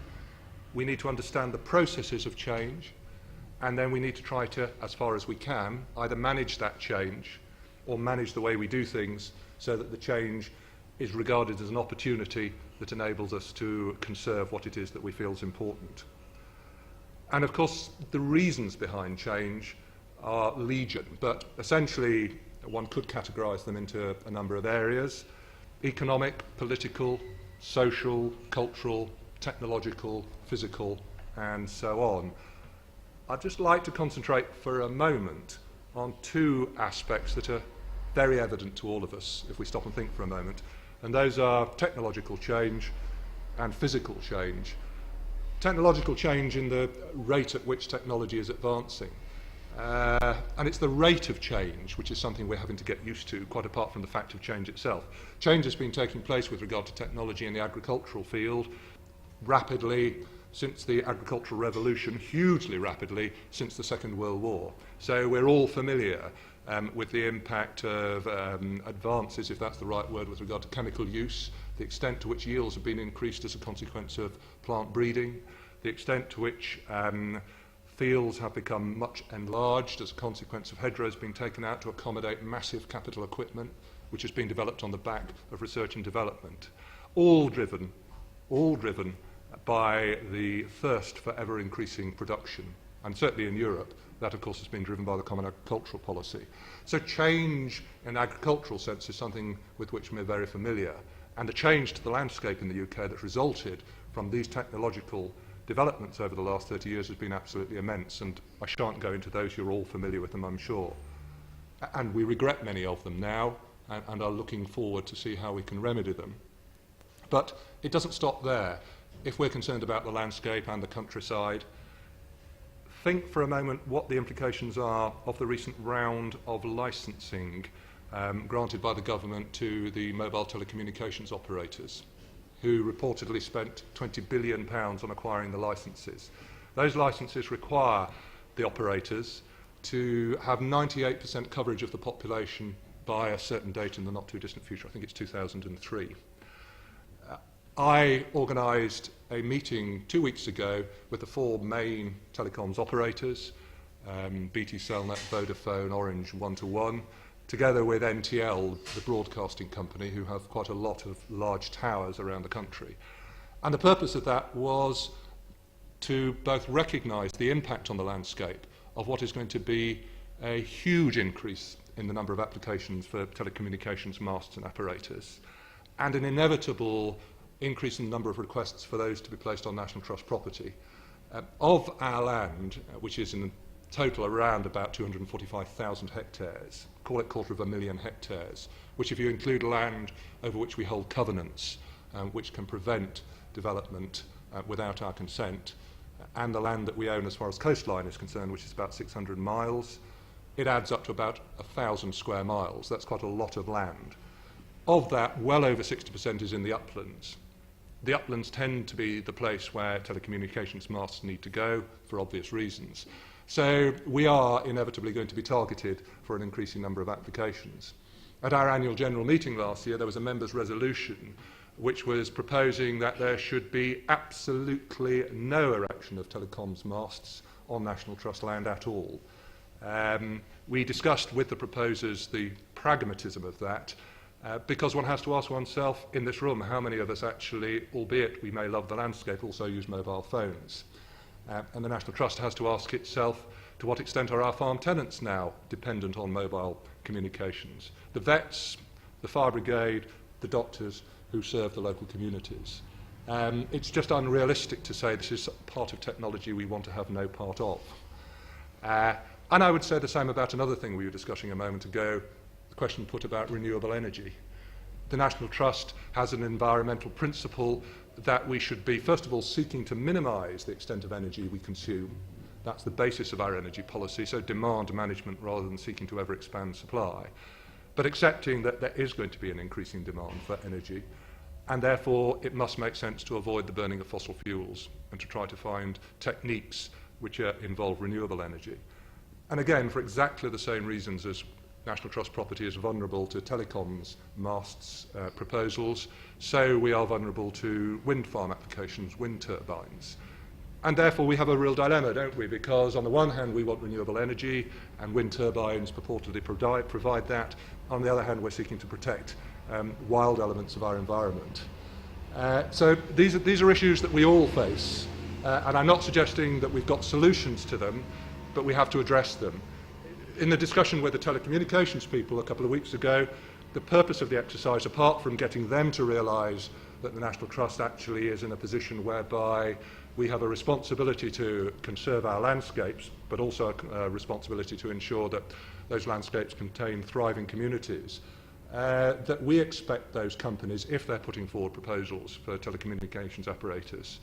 Speaker 11: We need to understand the processes of change, and then we need to try to, as far as we can, either manage that change or manage the way we do things so that the change is regarded as an opportunity that enables us to conserve what it is that we feel is important. And of course, the reasons behind change are legion, but essentially one could categorise them into a number of areas: economic, political, social, cultural, technological, physical, and so on. I'd just like to concentrate for a moment on two aspects that are very evident to all of us if we stop and think for a moment, and those are technological change and physical change. Technological change in the rate at which technology is advancing. And it's the rate of change which is something we're having to get used to, quite apart from the fact of change itself. Change has been taking place with regard to technology in the agricultural field rapidly since the agricultural revolution, hugely rapidly since the Second World War. So we're all familiar with the impact of advances, if that's the right word, with regard to chemical use, the extent to which yields have been increased as a consequence of plant breeding, the extent to which fields have become much enlarged as a consequence of hedgerows being taken out to accommodate massive capital equipment, which has been developed on the back of research and development, all driven by the thirst for ever-increasing production. And certainly in Europe, that of course has been driven by the common agricultural policy. So change in agricultural sense is something with which we're very familiar. And the change to the landscape in the UK that's resulted from these technological developments over the last 30 years has been absolutely immense, and I shan't go into those. You're all familiar with them, I'm sure. And we regret many of them now and are looking forward to see how we can remedy them. But it doesn't stop there. If we're concerned about the landscape and the countryside, think for a moment what the implications are of the recent round of licensing granted by the government to the mobile telecommunications operators, who reportedly spent £20 billion on acquiring the licenses. Those licenses require the operators to have 98% coverage of the population by a certain date in the not too distant future. I think it's 2003. I organised a meeting 2 weeks ago with the four main telecoms operators, BT, Cellnet, Vodafone, Orange, one-to-one, together with NTL, the broadcasting company, who have quite a lot of large towers around the country. And the purpose of that was to both recognise the impact on the landscape of what is going to be a huge increase in the number of applications for telecommunications masts and apparatus, and an inevitable increase in the number of requests for those to be placed on National Trust property. Of our land, which is in total around about 245,000 hectares, call it 250,000 hectares, which if you include land over which we hold covenants, which can prevent development without our consent, and the land that we own as far as coastline is concerned, which is about 600 miles, it adds up to about 1,000 square miles. That's quite a lot of land. Of that, well over 60% is in the uplands. The uplands tend to be the place where telecommunications masts need to go for obvious reasons. So we are inevitably going to be targeted for an increasing number of applications. At our annual general meeting last year, there was a members' resolution which was proposing that there should be absolutely no erection of telecoms masts on National Trust land at all. We discussed with the proposers the pragmatism of that, because one has to ask oneself in this room how many of us actually, albeit we may love the landscape, also use mobile phones. And the National Trust has to ask itself to what extent are our farm tenants now dependent on mobile communications. The vets, the fire brigade, the doctors who serve the local communities. It's just unrealistic to say this is part of technology we want to have no part of. And I would say the same about another thing we were discussing a moment ago, the question put about renewable energy. The National Trust has an environmental principle that we should be, first of all, seeking to minimise the extent of energy we consume. That's the basis of our energy policy, so demand management rather than seeking to ever expand supply, but accepting that there is going to be an increasing demand for energy, and therefore it must make sense to avoid the burning of fossil fuels and to try to find techniques which involve renewable energy. And again, for exactly the same reasons as National Trust property is vulnerable to telecoms masts proposals, so we are vulnerable to wind farm applications, wind turbines. And therefore we have a real dilemma, don't we? Because on the one hand we want renewable energy and wind turbines purportedly provide that. On the other hand we're seeking to protect wild elements of our environment. So these are issues that we all face, and I'm not suggesting that we've got solutions to them, but we have to address them. In the discussion with the telecommunications people a couple of weeks ago, the purpose of the exercise, apart from getting them to realise that the National Trust actually is in a position whereby we have a responsibility to conserve our landscapes, but also a responsibility to ensure that those landscapes contain thriving communities, that we expect those companies, if they're putting forward proposals for telecommunications apparatus,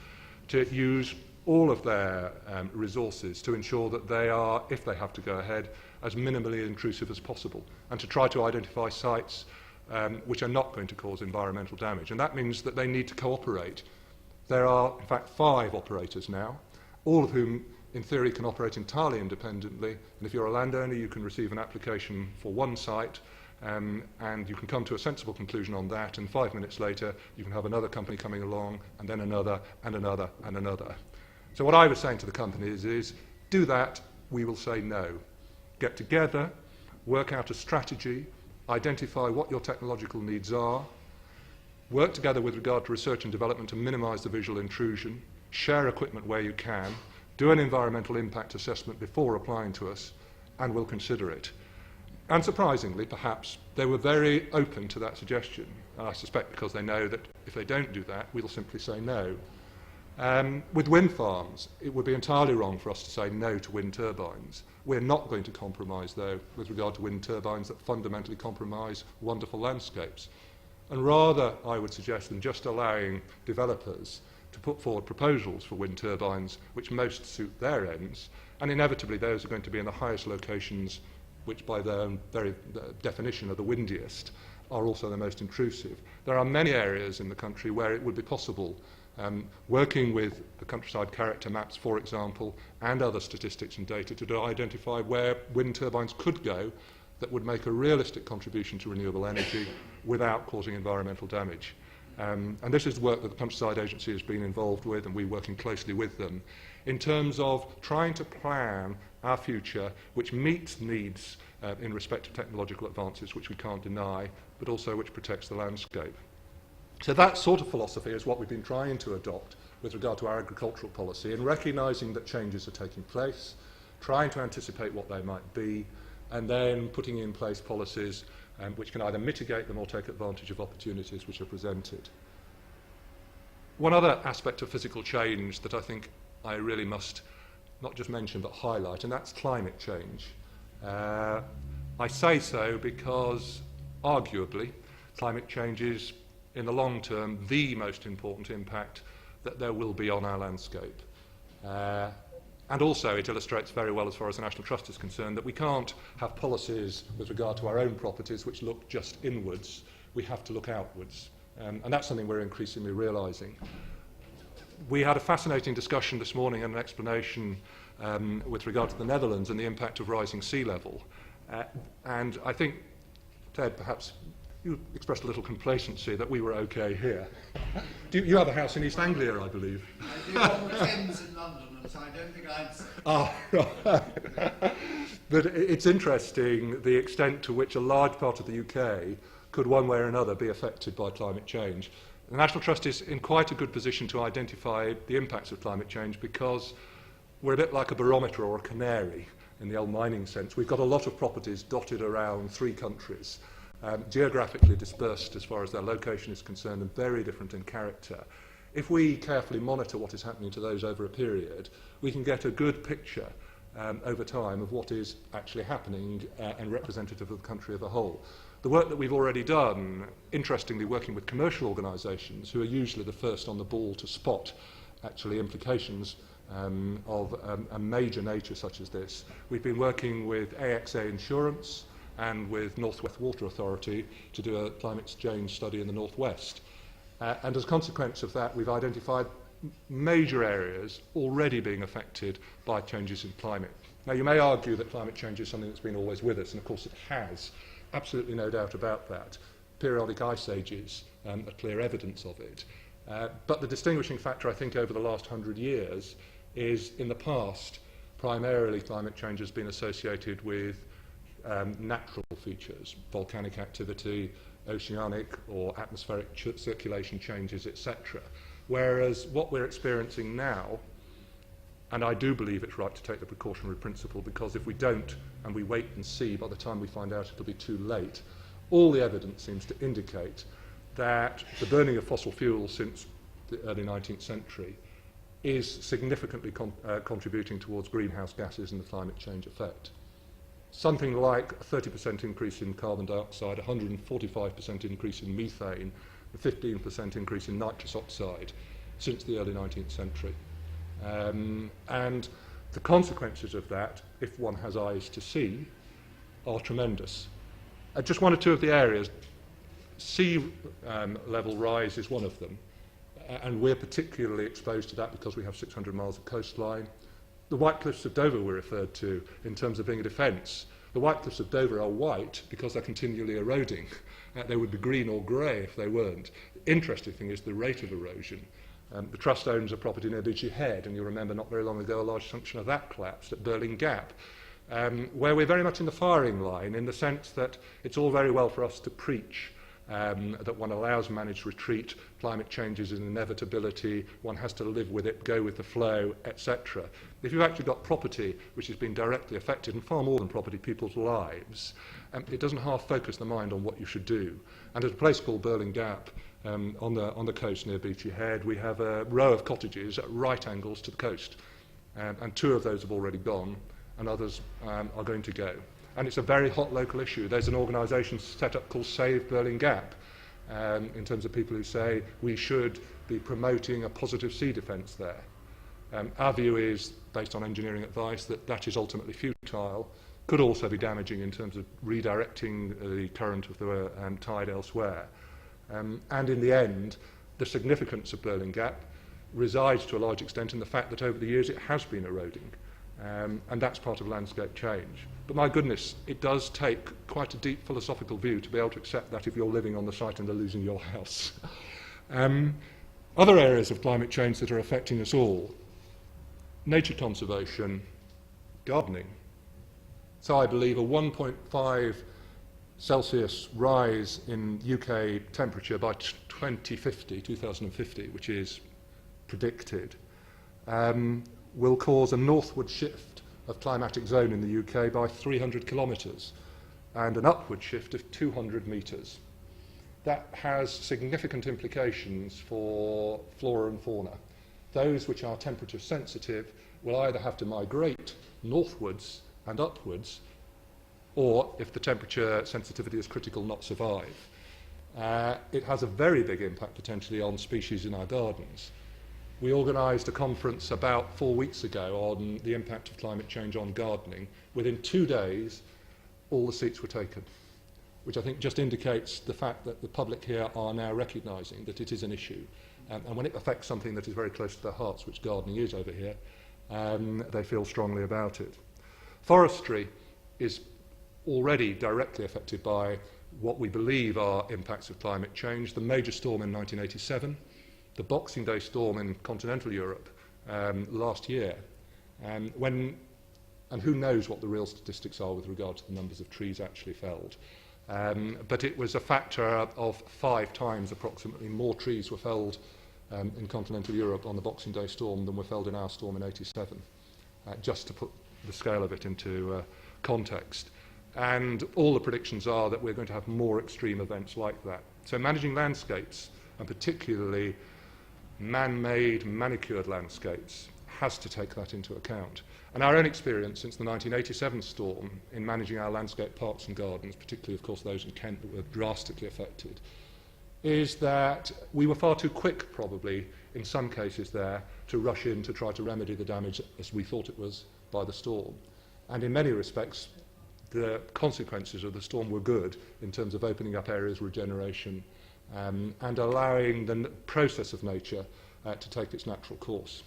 Speaker 11: to use all of their resources to ensure that they are, if they have to go ahead, as minimally intrusive as possible, and to try to identify sites which are not going to cause environmental damage. And that means that they need to cooperate. There are, in fact, 5 operators now, all of whom, in theory, can operate entirely independently. And if you're a landowner, you can receive an application for one site, and you can come to a sensible conclusion on that, and 5 minutes later, you can have another company coming along, and then another, and another, and another. So what I was saying to the companies is, do that, we will say no. Get together, work out a strategy, identify what your technological needs are, work together with regard to research and development to minimise the visual intrusion, share equipment where you can, do an environmental impact assessment before applying to us, and we'll consider it. And surprisingly, perhaps, they were very open to that suggestion. I suspect because they know that if they don't do that, we'll simply say no. With wind farms, it would be entirely wrong for us to say no to wind turbines. We're not going to compromise, though, with regard to wind turbines that fundamentally compromise wonderful landscapes. And rather, I would suggest, than just allowing developers to put forward proposals for wind turbines which most suit their ends, and inevitably those are going to be in the highest locations which by their own very definition are the windiest, are also the most intrusive. There are many areas in the country where it would be possible, working with the countryside character maps, for example, and other statistics and data to identify where wind turbines could go that would make a realistic contribution to renewable energy without causing environmental damage. And this is the work that the Countryside Agency has been involved with, and we're working closely with them in terms of trying to plan our future which meets needs in respect of technological advances which we can't deny, but also which protects the landscape. So that sort of philosophy is what we've been trying to adopt with regard to our agricultural policy, and recognising that changes are taking place, trying to anticipate what they might be, and then putting in place policies which can either mitigate them or take advantage of opportunities which are presented. One other aspect of physical change that I think I really must not just mention but highlight, and that's climate change. I say so because arguably climate change is in the long term the most important impact that there will be on our landscape. And also it illustrates very well, as far as the National Trust is concerned, that we can't have policies with regard to our own properties which look just inwards. We have to look outwards. And that's something we're increasingly realising. We had a fascinating discussion this morning and an explanation with regard to the Netherlands and the impact of rising sea level. And I think, Ted, perhaps you expressed a little complacency that we were okay here. You have a house in East Anglia, I believe.
Speaker 1: I do on the Thames in London, and so I don't think I'd say.
Speaker 11: Right. But it's interesting the extent to which a large part of the UK could one way or another be affected by climate change. The National Trust is in quite a good position to identify the impacts of climate change because we're a bit like a barometer or a canary in the old mining sense. We've got a lot of properties dotted around 3 countries, geographically dispersed as far as their location is concerned and very different in character. If we carefully monitor what is happening to those over a period, we can get a good picture over time of what is actually happening and representative of the country as a whole. The work that we've already done, interestingly working with commercial organisations who are usually the first on the ball to spot actually implications of a major nature such as this. We've been working with AXA Insurance and with North West Water Authority to do a climate change study in the Northwest. And as a consequence of that, we've identified major areas already being affected by changes in climate. Now, you may argue that climate change is something that's been always with us, and of course it has. Absolutely no doubt about that. Periodic ice ages are clear evidence of it. But the distinguishing factor, I think, over the last 100 years is, in the past, primarily climate change has been associated with natural features, volcanic activity, oceanic or atmospheric circulation changes, etc. Whereas what we're experiencing now, and I do believe it's right to take the precautionary principle, because if we don't and we wait and see, by the time we find out it'll be too late, all the evidence seems to indicate that the burning of fossil fuels since the early 19th century is significantly contributing towards greenhouse gases and the climate change effect. Something like a 30% increase in carbon dioxide, 145% increase in methane, a 15% increase in nitrous oxide since the early 19th century. And the consequences of that, if one has eyes to see, are tremendous. Just one or two of the areas. Sea level rise is one of them, and we're particularly exposed to that because we have 600 miles of coastline. The White Cliffs of Dover were referred to in terms of being a defence. The White Cliffs of Dover are white because they're continually eroding. They would be green or grey if they weren't. The interesting thing is the rate of erosion. The Trust owns a property near Beachy Head, and you'll remember not very long ago a large section of that collapsed at Burling Gap, where we're very much in the firing line, in the sense that it's all very well for us to preach that one allows managed retreat, climate change is an inevitability, one has to live with it, go with the flow, etc. If you've actually got property which has been directly affected, and far more than property, people's lives, it doesn't half focus the mind on what you should do. And at a place called Burling Gap, on the coast near Beachy Head, we have a row of cottages at right angles to the coast, and 2 of those have already gone, and others are going to go. And it's a very hot local issue. There's an organisation set up called Save Burling Gap, in terms of people who say we should be promoting a positive sea defence there. Our view is, based on engineering advice, that that is ultimately futile, could also be damaging in terms of redirecting the current of the tide elsewhere. And in the end, the significance of Burling Gap resides to a large extent in the fact that over the years it has been eroding. And that's part of landscape change. But my goodness, it does take quite a deep philosophical view to be able to accept that if you're living on the site and are losing your house. Other areas of climate change that are affecting us all: nature conservation, gardening. So I believe a 1.5 Celsius rise in UK temperature by 2050, which is predicted, will cause a northward shift of climatic zone in the UK by 300 kilometres and an upward shift of 200 metres. That has significant implications for flora and fauna. Those which are temperature sensitive will either have to migrate northwards and upwards, or, if the temperature sensitivity is critical, not survive. It has a very big impact potentially on species in our gardens. We organised a conference about 4 weeks ago on the impact of climate change on gardening. Within 2 days, all the seats were taken, which I think just indicates the fact that the public here are now recognising that it is an issue. And when it affects something that is very close to their hearts, which gardening is over here, they feel strongly about it. Forestry is already directly affected by what we believe are impacts of climate change. The major storm in 1987, the Boxing Day storm in continental Europe last year, and who knows what the real statistics are with regard to the numbers of trees actually felled. But it was a factor of 5 times approximately more trees were felled in continental Europe on the Boxing Day storm than were felled in our storm in 87, just to put the scale of it into context. And all the predictions are that we're going to have more extreme events like that. So managing landscapes, and particularly man-made, manicured landscapes, has to take that into account. And our own experience since the 1987 storm in managing our landscape parks and gardens, particularly, of course, those in Kent that were drastically affected, is that we were far too quick, probably, in some cases there, to rush in to try to remedy the damage as we thought it was by the storm. And in many respects, the consequences of the storm were good in terms of opening up areas of regeneration and allowing the process of nature to take its natural course.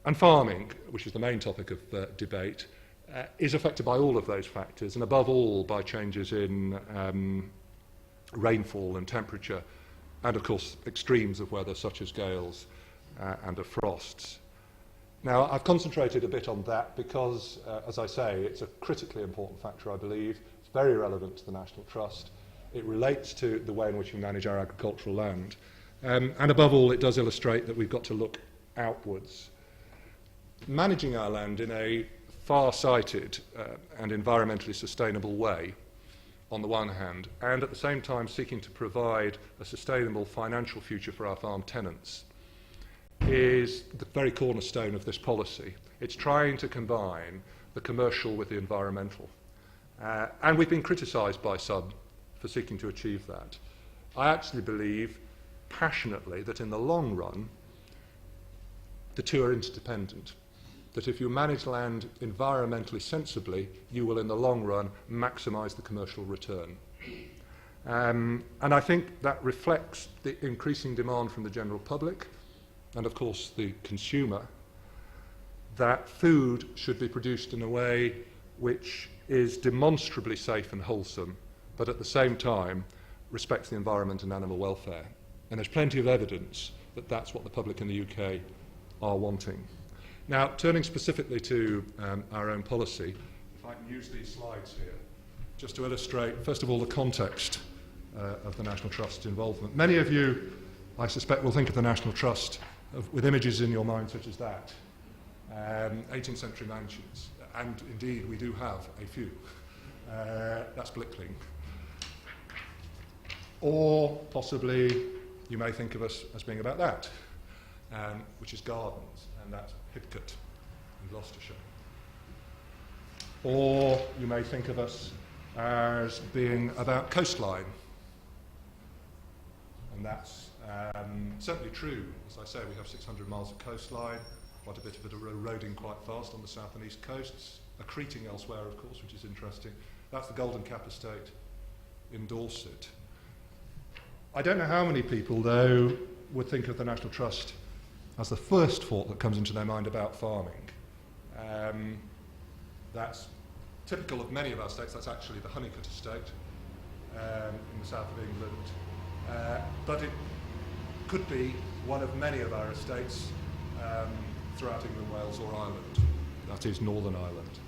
Speaker 11: And farming, which is the main topic of debate, is affected by all of those factors, and above all by changes in rainfall and temperature, and of course extremes of weather such as gales and of frosts. Now, I've concentrated a bit on that because, as I say, it's a critically important factor, I believe. It's very relevant to the National Trust. It relates to the way in which we manage our agricultural land. And above all, it does illustrate that we've got to look outwards. Managing our land in a far-sighted and environmentally sustainable way, on the one hand, and at the same time seeking to provide a sustainable financial future for our farm tenants, is the very cornerstone of this policy. It's trying to combine the commercial with the environmental. And we've been criticised by some for seeking to achieve that. I actually believe passionately that in the long run, the two are interdependent. That if you manage land environmentally sensibly, you will in the long run maximise the commercial return. And I think that reflects the increasing demand from the general public and of course the consumer, that food should be produced in a way which is demonstrably safe and wholesome, but at the same time respects the environment and animal welfare. And there's plenty of evidence that that's what the public in the UK are wanting. Now, turning specifically to our own policy, if I can use these slides here, just to illustrate, first of all, the context of the National Trust's involvement. Many of you, I suspect, will think of the National Trust with images in your mind such as that, 18th century mansions, and indeed we do have a few. That's Blickling. Or possibly you may think of us as being about that, which is gardens, and that's Hidcote in Gloucestershire. Or you may think of us as being about coastline, and that's certainly true. As I say, we have 600 miles of coastline, quite a bit of it eroding quite fast on the south and east coasts, accreting elsewhere, of course, which is interesting. That's the Golden Cap Estate in Dorset. I don't know how many people, though, would think of the National Trust as the first thought that comes into their mind about farming. That's typical of many of our estates. That's actually the Honeycutt Estate in the south of England. But it could be one of many of our estates throughout England, Wales or Ireland. That is Northern Ireland.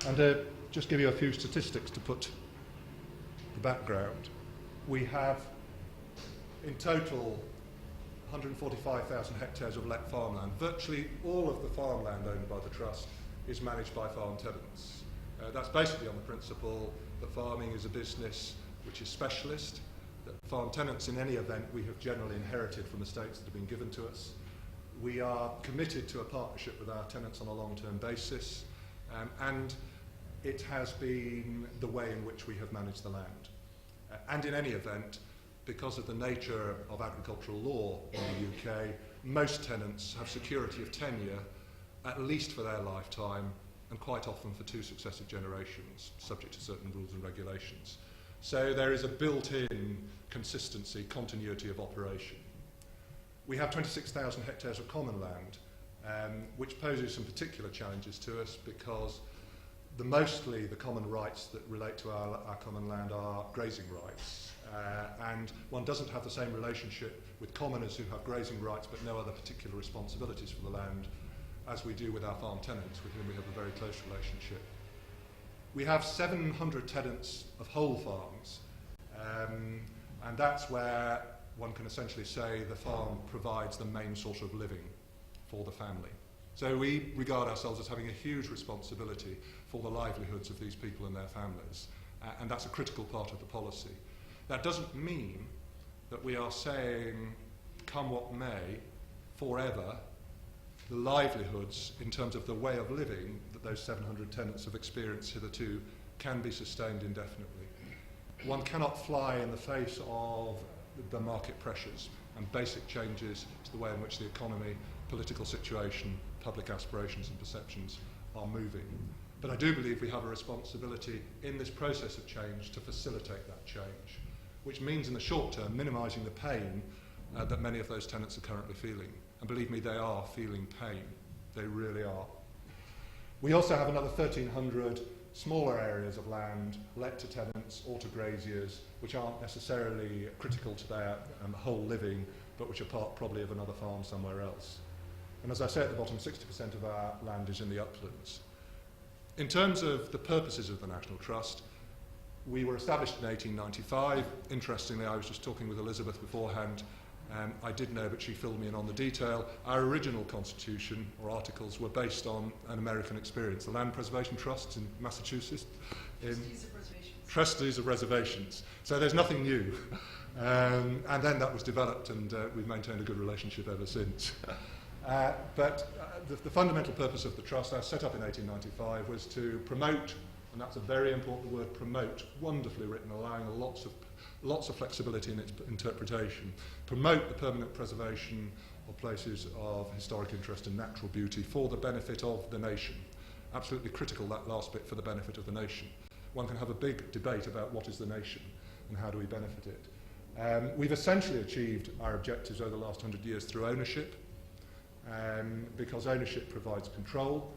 Speaker 11: And just give you a few statistics to put the background. We have in total 145,000 hectares of let farmland. Virtually all of the farmland owned by the Trust is managed by farm tenants. That's basically on the principle that farming is a business which is specialist, that farm tenants in any event we have generally inherited from estates that have been given to us. We are committed to a partnership with our tenants on a long-term basis, and it has been the way in which we have managed the land. And in any event, because of the nature of agricultural law in the UK, most tenants have security of tenure, at least for their lifetime, and quite often for 2 successive generations, subject to certain rules and regulations. So there is a built-in consistency, continuity of operation. We have 26,000 hectares of common land, which poses some particular challenges to us because mostly the common rights that relate to our common land are grazing rights. And one doesn't have the same relationship with commoners who have grazing rights but no other particular responsibilities for the land as we do with our farm tenants, with whom we have a very close relationship. We have 700 tenants of whole farms, and that's where one can essentially say the farm provides the main source of living for the family. So we regard ourselves as having a huge responsibility for the livelihoods of these people and their families, and that's a critical part of the policy. That doesn't mean that we are saying, come what may, forever, the livelihoods in terms of the way of living that those 700 tenants have experienced hitherto can be sustained indefinitely. One cannot fly in the face of the market pressures and basic changes to the way in which the economy, political situation, public aspirations and perceptions are moving. But I do believe we have a responsibility in this process of change to facilitate that change, which means in the short term minimising the pain that many of those tenants are currently feeling. And believe me, they are feeling pain. They really are. We also have another 1,300 smaller areas of land let to tenants or to graziers, which aren't necessarily critical to their whole living, but which are part probably of another farm somewhere else. And as I say at the bottom, 60% of our land is in the uplands. In terms of the purposes of the National Trust, we were established in 1895. Interestingly, I was just talking with Elizabeth beforehand. I did know, but she filled me in on the detail. Our original constitution, or articles, were based on an American experience. The Land Preservation Trusts in Massachusetts. Trustees of Reservations. So there's nothing new. And then that was developed, and we've maintained a good relationship ever since. The fundamental purpose of the Trust, as set up in 1895, was to promote, and that's a very important word, promote, wonderfully written, allowing lots of flexibility in its interpretation, promote the permanent preservation of places of historic interest and natural beauty for the benefit of the nation. Absolutely critical, that last bit, for the benefit of the nation. One can have a big debate about what is the nation and how do we benefit it. We've essentially achieved our objectives over the last 100 years through ownership, because ownership provides control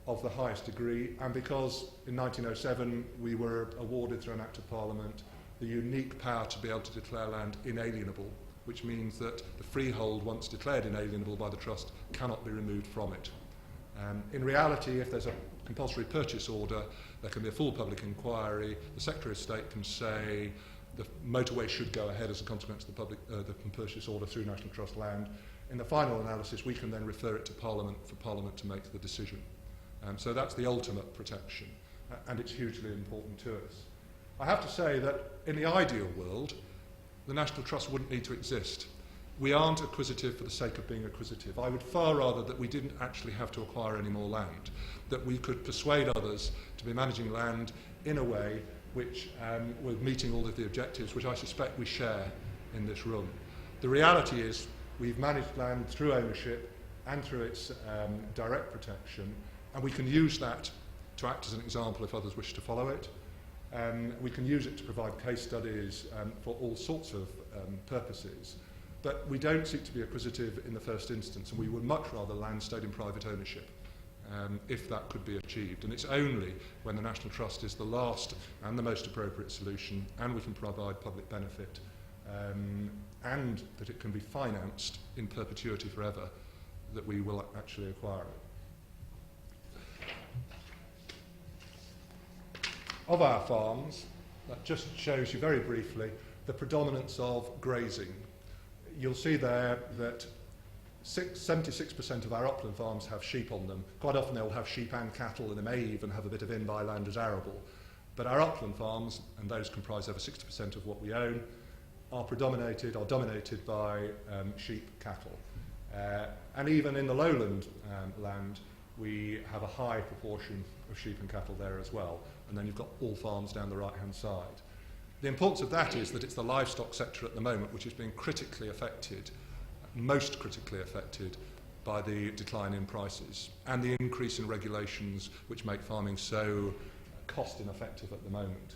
Speaker 11: of the highest degree, and because in 1907 we were awarded through an Act of Parliament the unique power to be able to declare land inalienable, which means that the freehold, once declared inalienable by the Trust, cannot be removed from it. In reality, if there's a compulsory purchase order, there can be a full public inquiry, the Secretary of State can say the motorway should go ahead as a consequence of the purchase order through National Trust land. In the final analysis, we can then refer it to Parliament for Parliament to make the decision. So that's the ultimate protection, and it's hugely important to us. I have to say that in the ideal world, the National Trust wouldn't need to exist. We aren't acquisitive for the sake of being acquisitive. I would far rather that we didn't actually have to acquire any more land, that we could persuade others to be managing land in a way which was meeting all of the objectives which I suspect we share in this room. The reality is we've managed land through ownership and through its direct protection, and we can use that to act as an example if others wish to follow it. We can use it to provide case studies for all sorts of purposes, but we don't seek to be acquisitive in the first instance, and we would much rather land stayed in private ownership if that could be achieved. And it's only when the National Trust is the last and the most appropriate solution, and we can provide public benefit, and that it can be financed in perpetuity forever, that we will actually acquire it. Of our farms, that just shows you very briefly the predominance of grazing. You'll see there that 76% of our upland farms have sheep on them. Quite often they'll have sheep and cattle, and they may even have a bit of in-by land as arable. But our upland farms, and those comprise over 60% of what we own, are dominated by sheep, cattle. And even in the lowland land, we have a high proportion of sheep and cattle there as well. And then you've got all farms down the right-hand side. The importance of that is that it's the livestock sector at the moment which is being critically affected, most critically affected, by the decline in prices and the increase in regulations which make farming so cost-ineffective at the moment.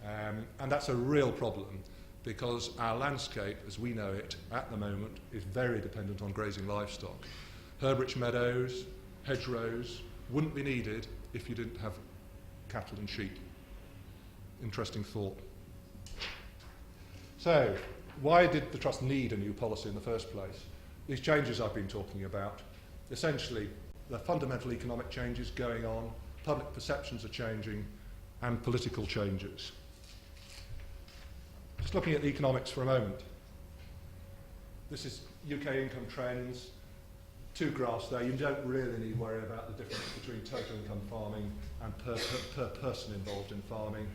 Speaker 11: And that's a real problem, because our landscape, as we know it at the moment, is very dependent on grazing livestock. Herbrich meadows, hedgerows wouldn't be needed if you didn't have cattle and sheep. Interesting thought. So, why did the Trust need a new policy in the first place? These changes I've been talking about, essentially, the fundamental economic changes going on, public perceptions are changing, and political changes. Just looking at the economics for a moment. This is UK income trends. Two graphs there. You don't really need to worry about the difference between total income farming and per person involved in farming.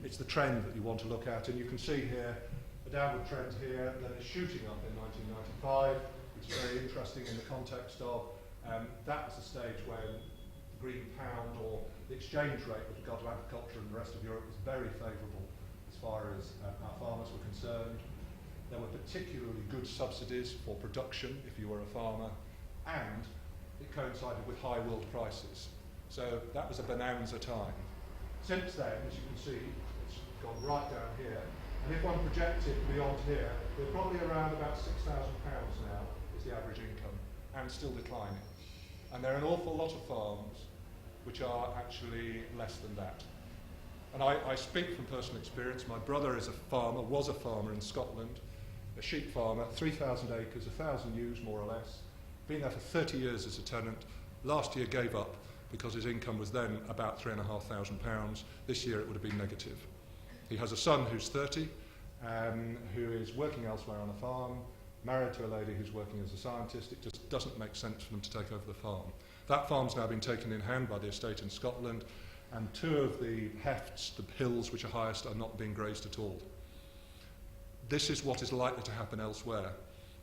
Speaker 11: It's the trend that you want to look at, and you can see here a downward trend here, then it's shooting up in 1995. which is very interesting in the context of that was the stage when the green pound or the exchange rate with regard to agriculture and the rest of Europe was very favourable as far as our farmers were concerned. There were particularly good subsidies for production if you were a farmer, and it coincided with high world prices. So that was a bonanza time. Since then, as you can see, it's gone right down here, and if one projected beyond here, we're probably around about £6,000 now is the average income, and still declining. And there are an awful lot of farms which are actually less than that. And I speak from personal experience. My brother is a farmer, was a farmer in Scotland, a sheep farmer, 3,000 acres, 1,000 ewes more or less, been there for 30 years as a tenant. Last year gave up because his income was then about £3,500. This year it would have been negative. He has a son who's 30, who is working elsewhere on a farm, married to a lady who's working as a scientist. It just doesn't make sense for them to take over the farm. That farm's now been taken in hand by the estate in Scotland, and 2 of the hefts, the hills which are highest, are not being grazed at all. This is what is likely to happen elsewhere.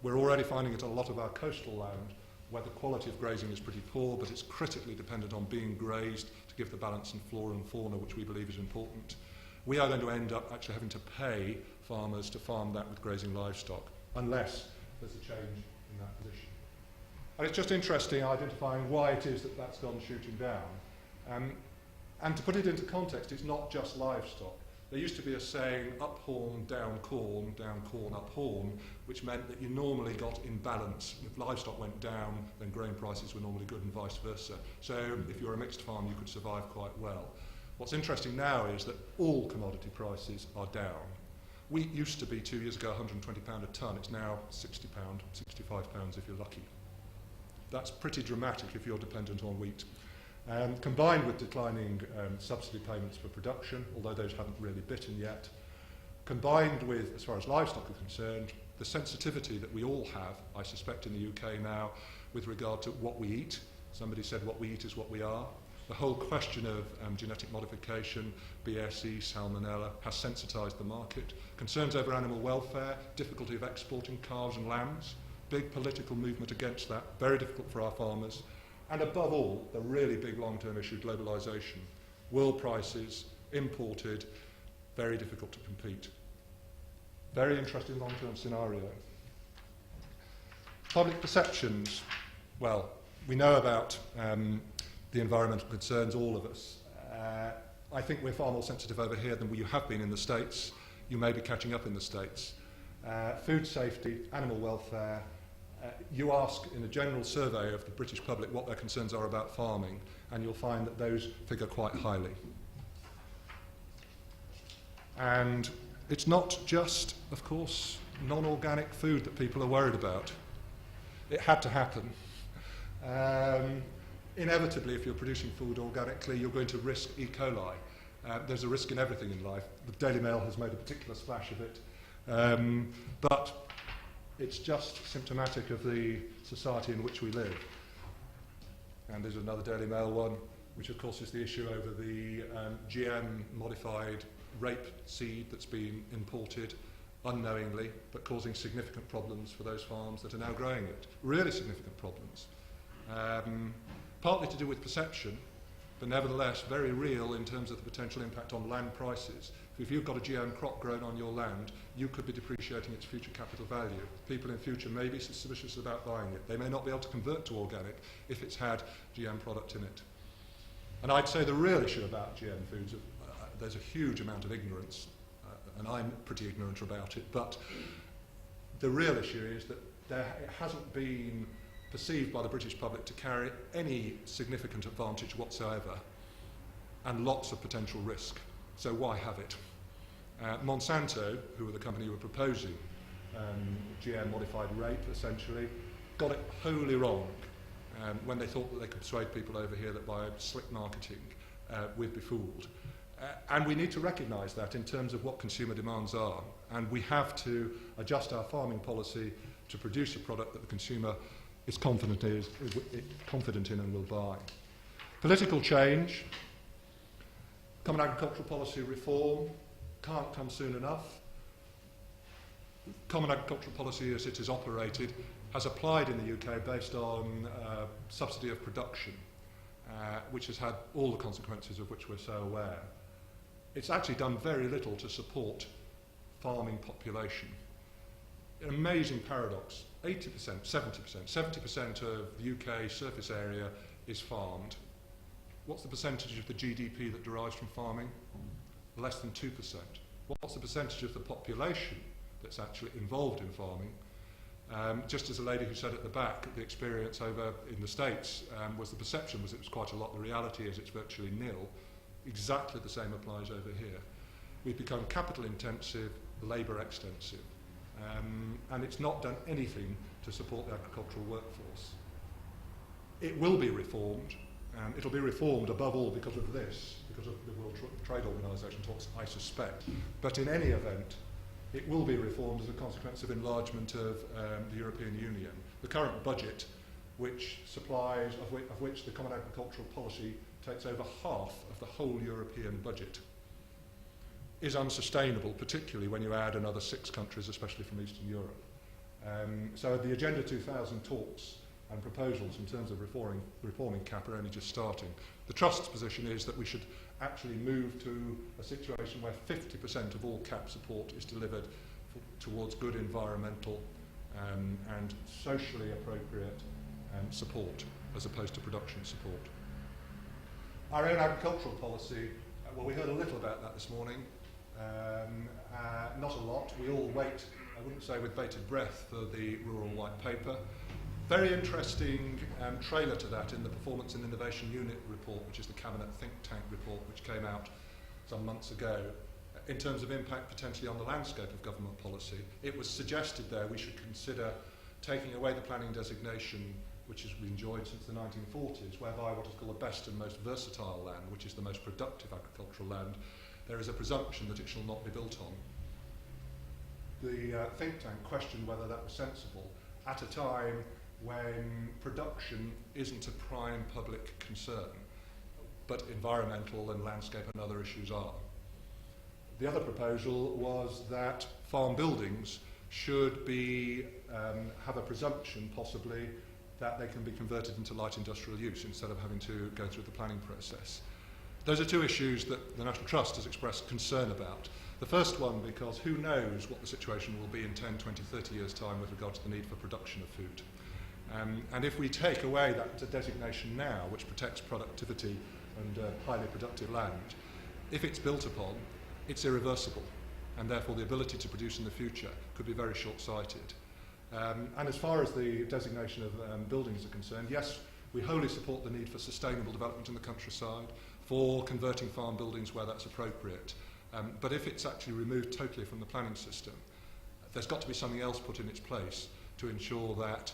Speaker 11: We're already finding it on a lot of our coastal land, where the quality of grazing is pretty poor, but it's critically dependent on being grazed to give the balance in flora and fauna, which we believe is important. We are going to end up actually having to pay farmers to farm that with grazing livestock, unless there's a change in that position. And it's just interesting identifying why it is that that's gone shooting down. And to put it into context, it's not just livestock. There used to be a saying, up horn, down corn, up horn, which meant that you normally got in balance. If livestock went down, then grain prices were normally good and vice versa. So if you're a mixed farm, you could survive quite well. What's interesting now is that all commodity prices are down. Wheat used to be 2 years ago £120 a tonne. It's now £60, £65 if you're lucky. That's pretty dramatic if you're dependent on wheat. Combined with declining subsidy payments for production, although those haven't really bitten yet, combined with, as far as livestock are concerned, the sensitivity that we all have, I suspect in the UK now, with regard to what we eat. Somebody said what we eat is what we are. The whole question of genetic modification, BSE, salmonella, has sensitised the market. Concerns over animal welfare, difficulty of exporting calves and lambs, big political movement against that, very difficult for our farmers. And above all, the really big long-term issue, globalisation. World prices, imported, very difficult to compete. Very interesting long-term scenario. Public perceptions. Well, we know about the environmental concerns, all of us. I think we're far more sensitive over here than you have been in the States. You may be catching up in the States. Food safety, animal welfare. You ask in a general survey of the British public what their concerns are about farming, and you'll find that those figure quite highly. And it's not just, of course, non-organic food that people are worried about. It had to happen. Inevitably, if you're producing food organically, you're going to risk E. coli. There's a risk in everything in life. The Daily Mail has made a particular splash of it. But it's just symptomatic of the society in which we live. And there's another Daily Mail one, which of course is the issue over the GM-modified rape seed that's been imported unknowingly, but causing significant problems for those farms that are now growing it. Really significant problems. Partly to do with perception, but nevertheless very real in terms of the potential impact on land prices. If you've got a GM crop grown on your land, you could be depreciating its future capital value. People in future may be suspicious about buying it. They may not be able to convert to organic if it's had GM product in it. And I'd say the real issue about GM foods, there's a huge amount of ignorance, and I'm pretty ignorant about it, but the real issue is that it hasn't been perceived by the British public to carry any significant advantage whatsoever, and lots of potential risk. So why have it? Monsanto, who were the company who were proposing GM-modified rape, essentially, got it wholly wrong when they thought that they could persuade people over here that by slick marketing we'd be fooled. And we need to recognise that in terms of what consumer demands are. And we have to adjust our farming policy to produce a product that the consumer is confident in and will buy. Political change. Common agricultural policy reform can't come soon enough. Common agricultural policy as it is operated has applied in the UK based on subsidy of production, which has had all the consequences of which we're so aware. It's actually done very little to support farming population. An amazing paradox. 80%, 70% of the UK surface area is farmed. What's the percentage of the GDP that derives from farming? Less than 2%. What's the percentage of the population that's actually involved in farming? Just as a lady who said at the back, the experience over in the States was the perception was it was quite a lot. The reality is it's virtually nil. Exactly the same applies over here. We've become capital intensive, labour extensive, and it's not done anything to support the agricultural workforce. It will be reformed. It'll be reformed above all because of this, because of the World Trade Organization talks, I suspect. But in any event, it will be reformed as a consequence of enlargement of the European Union. The current budget, which supplies, of which the Common Agricultural Policy takes over half of the whole European budget, is unsustainable, particularly when you add another 6 countries, especially from Eastern Europe. So the Agenda 2000 talks and proposals in terms of reforming CAP are only just starting. The Trust's position is that we should actually move to a situation where 50% of all CAP support is delivered towards good environmental and socially appropriate support as opposed to production support. Our own agricultural policy, well, we heard a little about that this morning, not a lot. We all wait, I wouldn't say with bated breath, for the Rural White Paper. Very interesting trailer to that in the Performance and Innovation Unit report, which is the Cabinet think tank report, which came out some months ago, in terms of impact potentially on the landscape of government policy. It was suggested there we should consider taking away the planning designation, which has been enjoyed since the 1940s, whereby what is called the best and most versatile land, which is the most productive agricultural land, there is a presumption that it shall not be built on. The think tank questioned whether that was sensible at a time when production isn't a prime public concern, but environmental and landscape and other issues are. The other proposal was that farm buildings should be have a presumption, possibly, that they can be converted into light industrial use instead of having to go through the planning process. Those are 2 issues that the National Trust has expressed concern about. The first one, because who knows what the situation will be in 10, 20, 30 years' time with regard to the need for production of food. And if we take away that designation now, which protects productivity and highly productive land, if it's built upon, it's irreversible, and therefore the ability to produce in the future could be very short-sighted. And as far as the designation of buildings are concerned, yes, we wholly support the need for sustainable development in the countryside, for converting farm buildings where that's appropriate. But if it's actually removed totally from the planning system, there's got to be something else put in its place to ensure that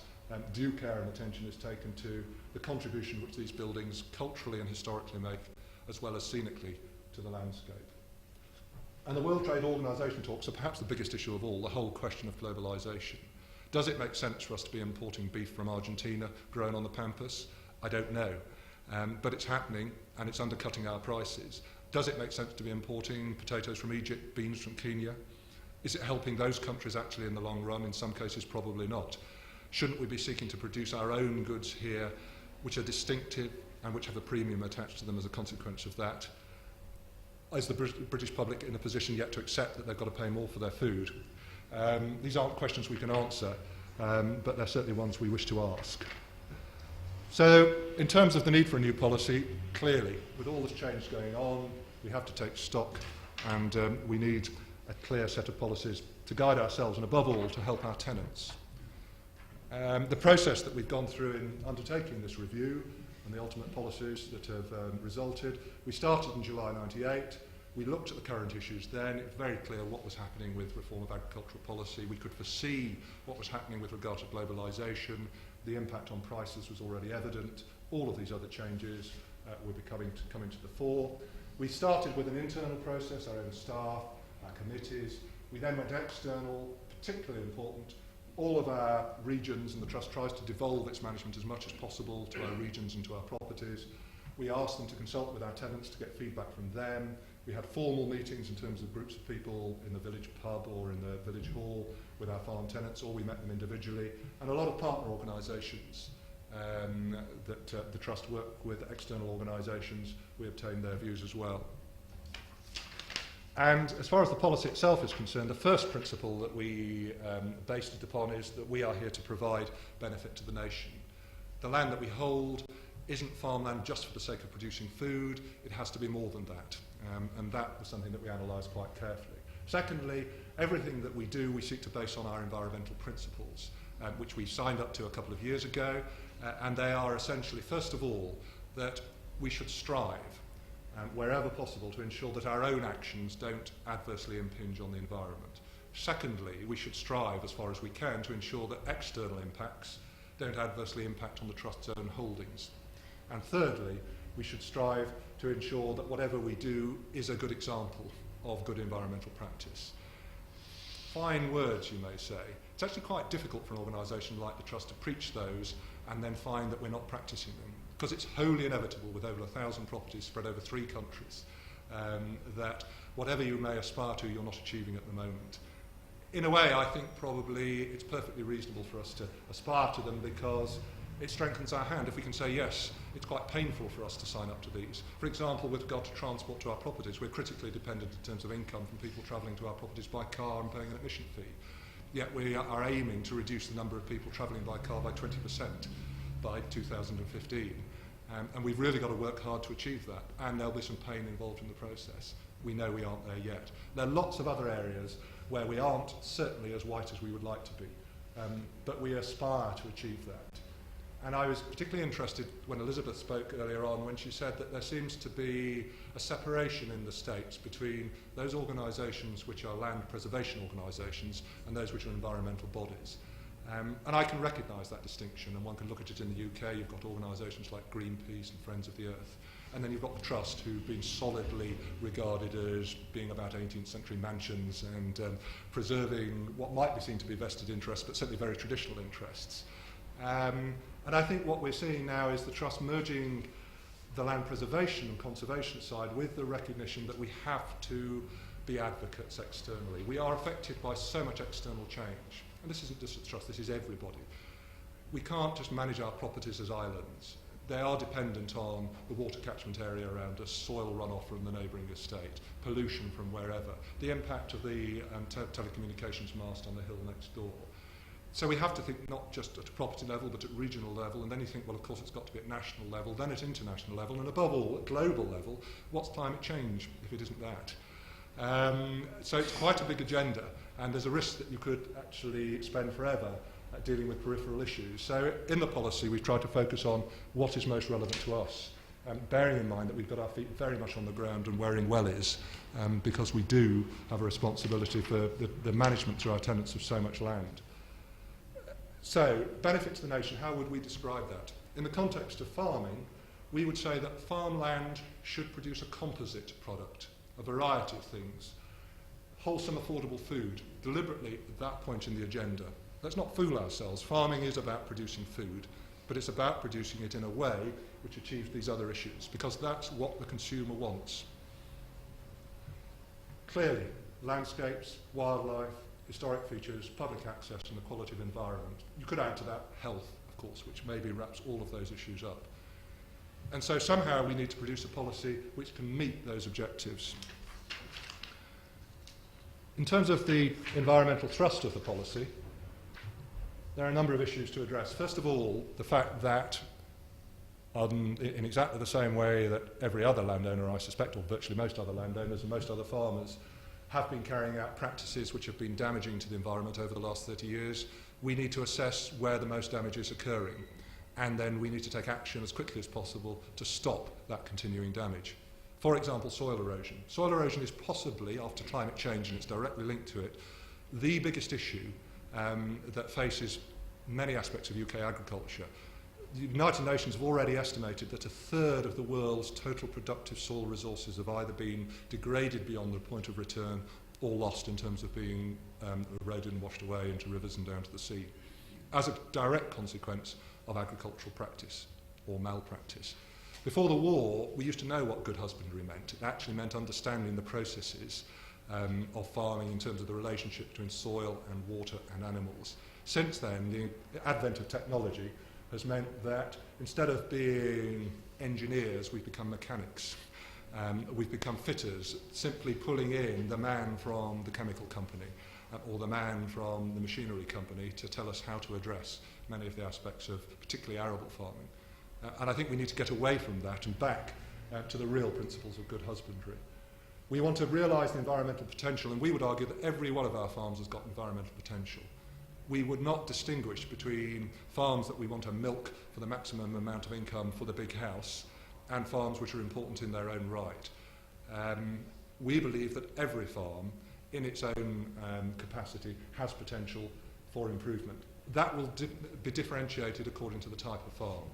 Speaker 11: due care and attention is taken to the contribution which these buildings culturally and historically make, as well as scenically, to the landscape. And the World Trade Organization talks are perhaps the biggest issue of all, the whole question of globalization. Does it make sense for us to be importing beef from Argentina grown on the pampas? I don't know. But it's happening and it's undercutting our prices. Does it make sense to be importing potatoes from Egypt, beans from Kenya? Is it helping those countries actually in the long run? In some cases, probably not. Shouldn't we be seeking to produce our own goods here, which are distinctive and which have a premium attached to them as a consequence of that? Is the British public in a position yet to accept that they've got to pay more for their food? These aren't questions we can answer, but they're certainly ones we wish to ask. So, in terms of the need for a new policy, clearly, with all this change going on, we have to take stock, and we need a clear set of policies to guide ourselves, and above all, to help our tenants. The process that we've gone through in undertaking this review and the ultimate policies that have resulted, we started in July 98. We looked at the current issues then. It was very clear what was happening with reform of agricultural policy. We could foresee what was happening with regard to globalisation. The impact on prices was already evident. All of these other changes were coming to the fore. We started with an internal process, our own staff, our committees. We then went external, particularly important. All of our regions, and the Trust tries to devolve its management as much as possible to our regions and to our properties. We asked them to consult with our tenants to get feedback from them. We had formal meetings in terms of groups of people in the village pub or in the village hall with our farm tenants, or we met them individually, and a lot of partner organisations that the Trust work with, external organisations, we obtained their views as well. And as far as the policy itself is concerned, the first principle that we based it upon is that we are here to provide benefit to the nation. The land that we hold isn't farmland just for the sake of producing food, it has to be more than that. And that was something that we analysed quite carefully. Secondly, everything that we do, we seek to base on our environmental principles, which we signed up to a couple of years ago, and they are essentially, first of all, that we should strive, wherever possible, to ensure that our own actions don't adversely impinge on the environment. Secondly, we should strive, as far as we can, to ensure that external impacts don't adversely impact on the Trust's own holdings. And thirdly, we should strive to ensure that whatever we do is a good example of good environmental practice. Fine words, you may say. It's actually quite difficult for an organisation like the Trust to preach those and then find that we're not practising them, because it's wholly inevitable with over 1,000 properties spread over 3 countries that whatever you may aspire to, you're not achieving at the moment. In a way, I think probably it's perfectly reasonable for us to aspire to them, because it strengthens our hand if we can say, yes, it's quite painful for us to sign up to these. For example, with regard to transport to our properties, we're critically dependent in terms of income from people travelling to our properties by car and paying an admission fee. Yet we are aiming to reduce the number of people travelling by car by 20% by 2015. And we've really got to work hard to achieve that, and there'll be some pain involved in the process. We know we aren't there yet. There are lots of other areas where we aren't certainly as white as we would like to be, but we aspire to achieve that. And I was particularly interested when Elizabeth spoke earlier on, when she said that there seems to be a separation in the States between those organisations which are land preservation organisations and those which are environmental bodies. And I can recognise that distinction, and one can look at it in the UK. You've got organisations like Greenpeace and Friends of the Earth, and then you've got the Trust, who've been solidly regarded as being about 18th century mansions and preserving what might be seen to be vested interests, but certainly very traditional interests. And I think what we're seeing now is the Trust merging the land preservation and conservation side with the recognition that we have to be advocates externally. We are affected by so much external change. And this isn't just the Trust, this is everybody. We can't just manage our properties as islands. They are dependent on the water catchment area around us, soil runoff from the neighbouring estate, pollution from wherever, the impact of the telecommunications mast on the hill next door. So we have to think not just at a property level, but at regional level, and then you think, well, of course, it's got to be at national level, then at international level, and above all, at global level, what's climate change if it isn't that? So it's quite a big agenda, and there's a risk that you could actually spend forever dealing with peripheral issues. So in the policy, we've tried to focus on what is most relevant to us, bearing in mind that we've got our feet very much on the ground and wearing wellies, because we do have a responsibility for the management through our tenants of so much land. So, benefit to the nation, how would we describe that? In the context of farming, we would say that farmland should produce a composite product, a variety of things. Wholesome, affordable food, deliberately at that point in the agenda. Let's not fool ourselves. Farming is about producing food, but it's about producing it in a way which achieves these other issues, because that's what the consumer wants. Clearly, landscapes, wildlife, historic features, public access, and the quality of environment. You could add to that health, of course, which maybe wraps all of those issues up. And so somehow we need to produce a policy which can meet those objectives. In terms of the environmental thrust of the policy, there are a number of issues to address. First of all, the fact that in exactly the same way that every other landowner, I suspect, or virtually most other landowners and most other farmers, have been carrying out practices which have been damaging to the environment over the last 30 years, we need to assess where the most damage is occurring. And then we need to take action as quickly as possible to stop that continuing damage. For example, soil erosion. Soil erosion is possibly, after climate change, and it's directly linked to it, the biggest issue that faces many aspects of UK agriculture. The United Nations have already estimated that 1/3 of the world's total productive soil resources have either been degraded beyond the point of return or lost in terms of being eroded and washed away into rivers and down to the sea, as a direct consequence of agricultural practice or malpractice. Before the war, we used to know what good husbandry meant. It actually meant understanding the processes of farming in terms of the relationship between soil and water and animals. Since then, the advent of technology has meant that instead of being engineers, we've become mechanics. We've become fitters, simply pulling in the man from the chemical company or the man from the machinery company to tell us how to address many of the aspects of particularly arable farming. And I think we need to get away from that and back to the real principles of good husbandry. We want to realise the environmental potential, and we would argue that every one of our farms has got environmental potential. We would not distinguish between farms that we want to milk for the maximum amount of income for the big house and farms which are important in their own right. We believe that every farm, in its own capacity, has potential for improvement. That will be differentiated according to the type of farm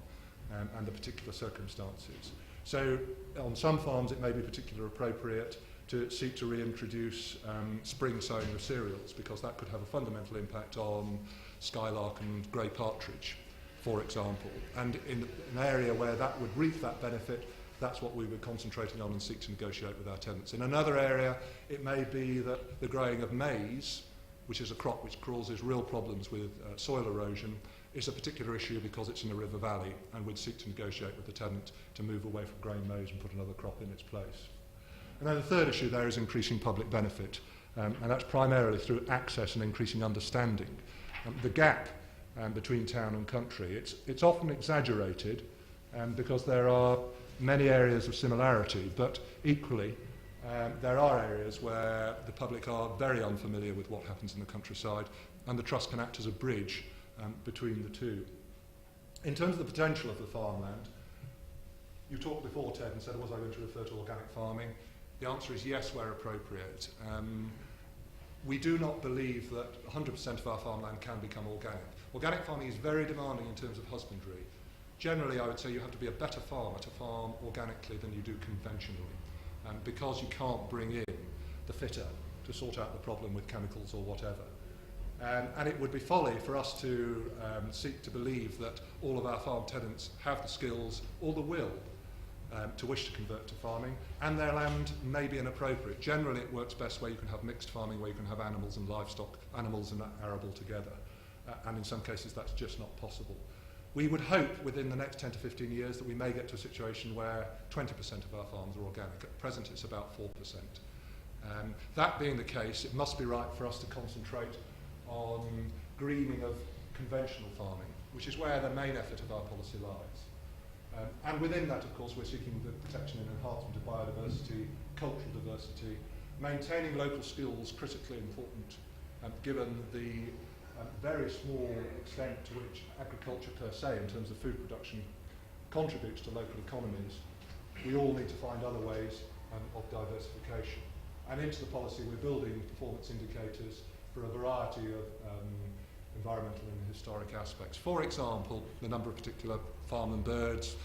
Speaker 11: and the particular circumstances. So on some farms it may be particularly appropriate to seek to reintroduce spring sowing of cereals, because that could have a fundamental impact on skylark and grey partridge, for example. And in an area where that would reap that benefit, that's what we were concentrating on and seek to negotiate with our tenants. In another area, it may be that the growing of maize, which is a crop which causes real problems with soil erosion, is a particular issue because it's in a river valley, and we'd seek to negotiate with the tenant to move away from growing maize and put another crop in its place. And then the third issue there is increasing public benefit, and that's primarily through access and increasing understanding. The gap between town and country, it's often exaggerated because there are many areas of similarity, but equally there are areas where the public are very unfamiliar with what happens in the countryside, and the trust can act as a bridge between the two. In terms of the potential of the farmland, you talked before, Ted, and said, was I going to refer to organic farming? The answer is yes, where appropriate. We do not believe that 100% of our farmland can become organic. Organic farming is very demanding in terms of husbandry. Generally, I would say you have to be a better farmer to farm organically than you do conventionally, because you can't bring in the fitter to sort out the problem with chemicals or whatever. And it would be folly for us to seek to believe that all of our farm tenants have the skills or the will to wish to convert to farming, and their land may be inappropriate. Generally, it works best where you can have mixed farming, where you can have animals and livestock, animals and arable together. And in some cases, that's just not possible. We would hope within the next 10 to 15 years that we may get to a situation where 20% of our farms are organic. At present, it's about 4%. That being the case, it must be right for us to concentrate on greening of conventional farming, which is where the main effort of our policy lies. And within that, of course, we're seeking the protection and enhancement of biodiversity, cultural diversity, maintaining local skills, critically important, given the very small extent to which agriculture per se, in terms of food production, contributes to local economies. We all need to find other ways of diversification. And into the policy, we're building performance indicators for a variety of environmental and historic aspects. For example, the number of particular farmland birds,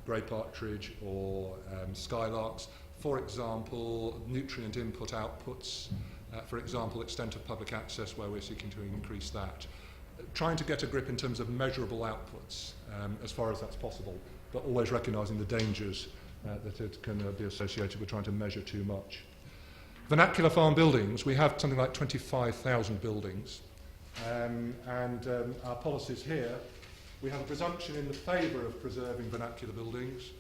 Speaker 11: grey partridge or skylarks. For example, nutrient input outputs. For example, extent of public access, where we're seeking to increase that. Trying to get a grip in terms of measurable outputs as far as that's possible, but always recognising the dangers that it can be associated with trying to measure too much. Vernacular farm buildings, we have something like 25,000 buildings. Our policies here, we have a presumption in the favour of preserving vernacular buildings.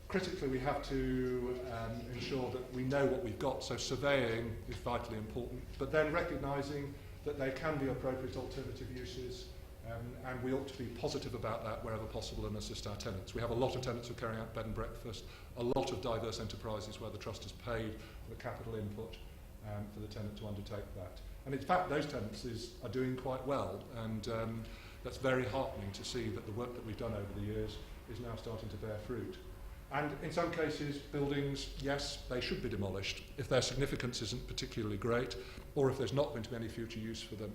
Speaker 11: Critically, we have to ensure that we know what we've got, so surveying is vitally important, but then recognising that there can be appropriate alternative uses, and we ought to be positive about that wherever possible and assist our tenants. We have a lot of tenants who are carrying out bed and breakfast, a lot of diverse enterprises where the trust has paid the capital input for the tenant to undertake that. And in fact, those tenancies are doing quite well, and that's very heartening to see that the work that we've done over the years is now starting to bear fruit. And in some cases, buildings, yes, they should be demolished if their significance isn't particularly great, or if there's not going to be any future use for them.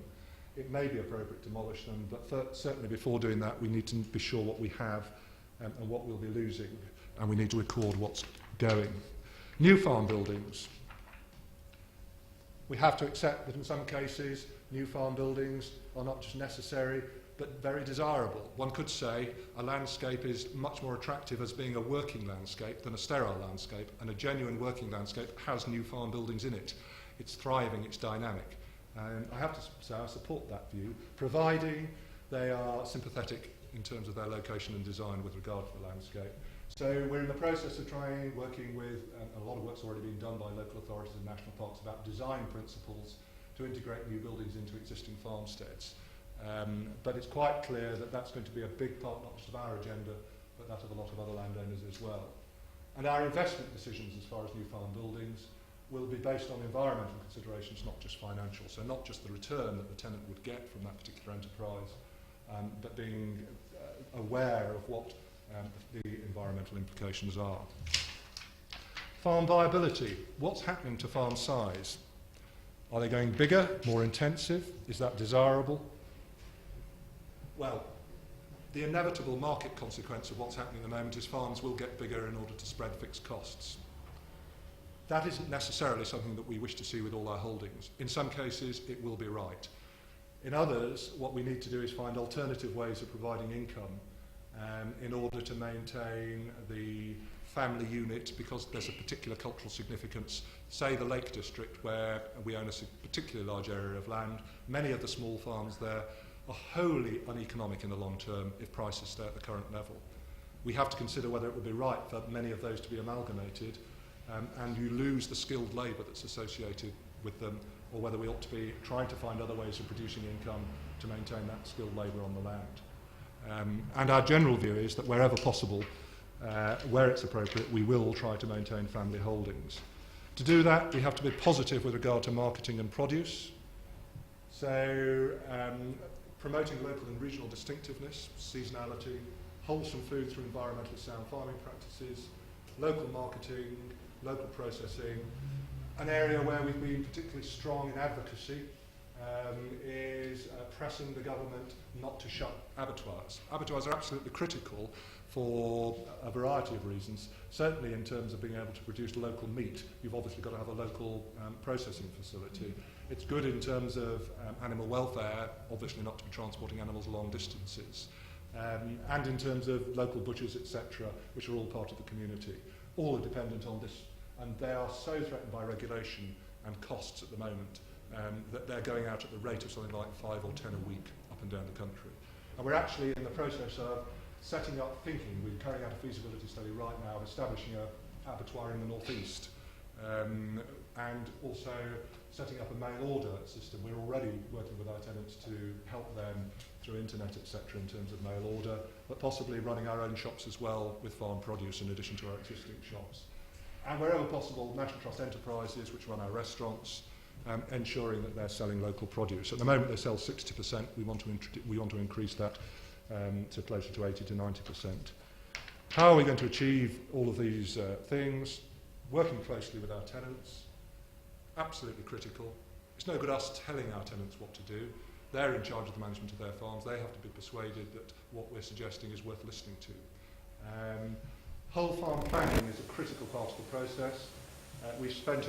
Speaker 11: It may be appropriate to demolish them, but certainly before doing that, we need to be sure what we have and what we'll be losing, and we need to record what's going. New farm buildings. We have to accept that in some cases, new farm buildings are not just necessary, but very desirable. One could say a landscape is much more attractive as being a working landscape than a sterile landscape, and a genuine working landscape has new farm buildings in it. It's thriving, it's dynamic. And I have to say I support that view, providing they are sympathetic in terms of their location and design with regard to the landscape. So we're in the process of working with, a lot of work's already been done by local authorities and national parks about design principles to integrate new buildings into existing farmsteads. But it's quite clear that that's going to be a big part, not just of our agenda, but that of a lot of other landowners as well. And our investment decisions as far as new farm buildings will be based on environmental considerations, not just financial. So not just the return that the tenant would get from that particular enterprise, but being aware of what the environmental implications are. Farm viability. What's happening to farm size? Are they going bigger, more intensive? Is that desirable? Well, the inevitable market consequence of what's happening at the moment is farms will get bigger in order to spread fixed costs. That isn't necessarily something that we wish to see with all our holdings. In some cases, it will be right. In others, what we need to do is find alternative ways of providing income in order to maintain the family unit, because there's a particular cultural significance. Say the Lake District, where we own a particularly large area of land. Many of the small farms there are wholly uneconomic in the long term if prices stay at the current level. We have to consider whether it would be right for many of those to be amalgamated, and you lose the skilled labour that's associated with them, or whether we ought to be trying to find other ways of producing income to maintain that skilled labour on the land. And our general view is that wherever possible, where it's appropriate, we will try to maintain family holdings. To do that, we have to be positive with regard to marketing and produce. So promoting local and regional distinctiveness, seasonality, wholesome food through environmentally sound farming practices, local marketing, local processing. An area where we've been particularly strong in advocacy is pressing the government not to shut abattoirs. Abattoirs are absolutely critical for a variety of reasons. Certainly in terms of being able to produce local meat, you've obviously got to have a local processing facility. It's good in terms of animal welfare, obviously not to be transporting animals long distances. And in terms of local butchers, etc., which are all part of the community. All are dependent on this, and they are so threatened by regulation and costs at the moment that they're going out at the rate of something like 5 or 10 a week up and down the country. And we're actually in the process of setting up we're carrying out a feasibility study right now of establishing an abattoir in the northeast, and also setting up a mail order system. We're already working with our tenants to help them through internet, etc., in terms of mail order, but possibly running our own shops as well with farm produce in addition to our existing shops. And wherever possible, National Trust enterprises, which run our restaurants, ensuring that they're selling local produce. At the moment, they sell 60%. We want to increase that to closer to 80 to 90%. How are we going to achieve all of these things? Working closely with our tenants, absolutely critical. It's no good us telling our tenants what to do. They're in charge of the management of their farms. They have to be persuaded that what we're suggesting is worth listening to. Whole farm planning is a critical part of the process. We spent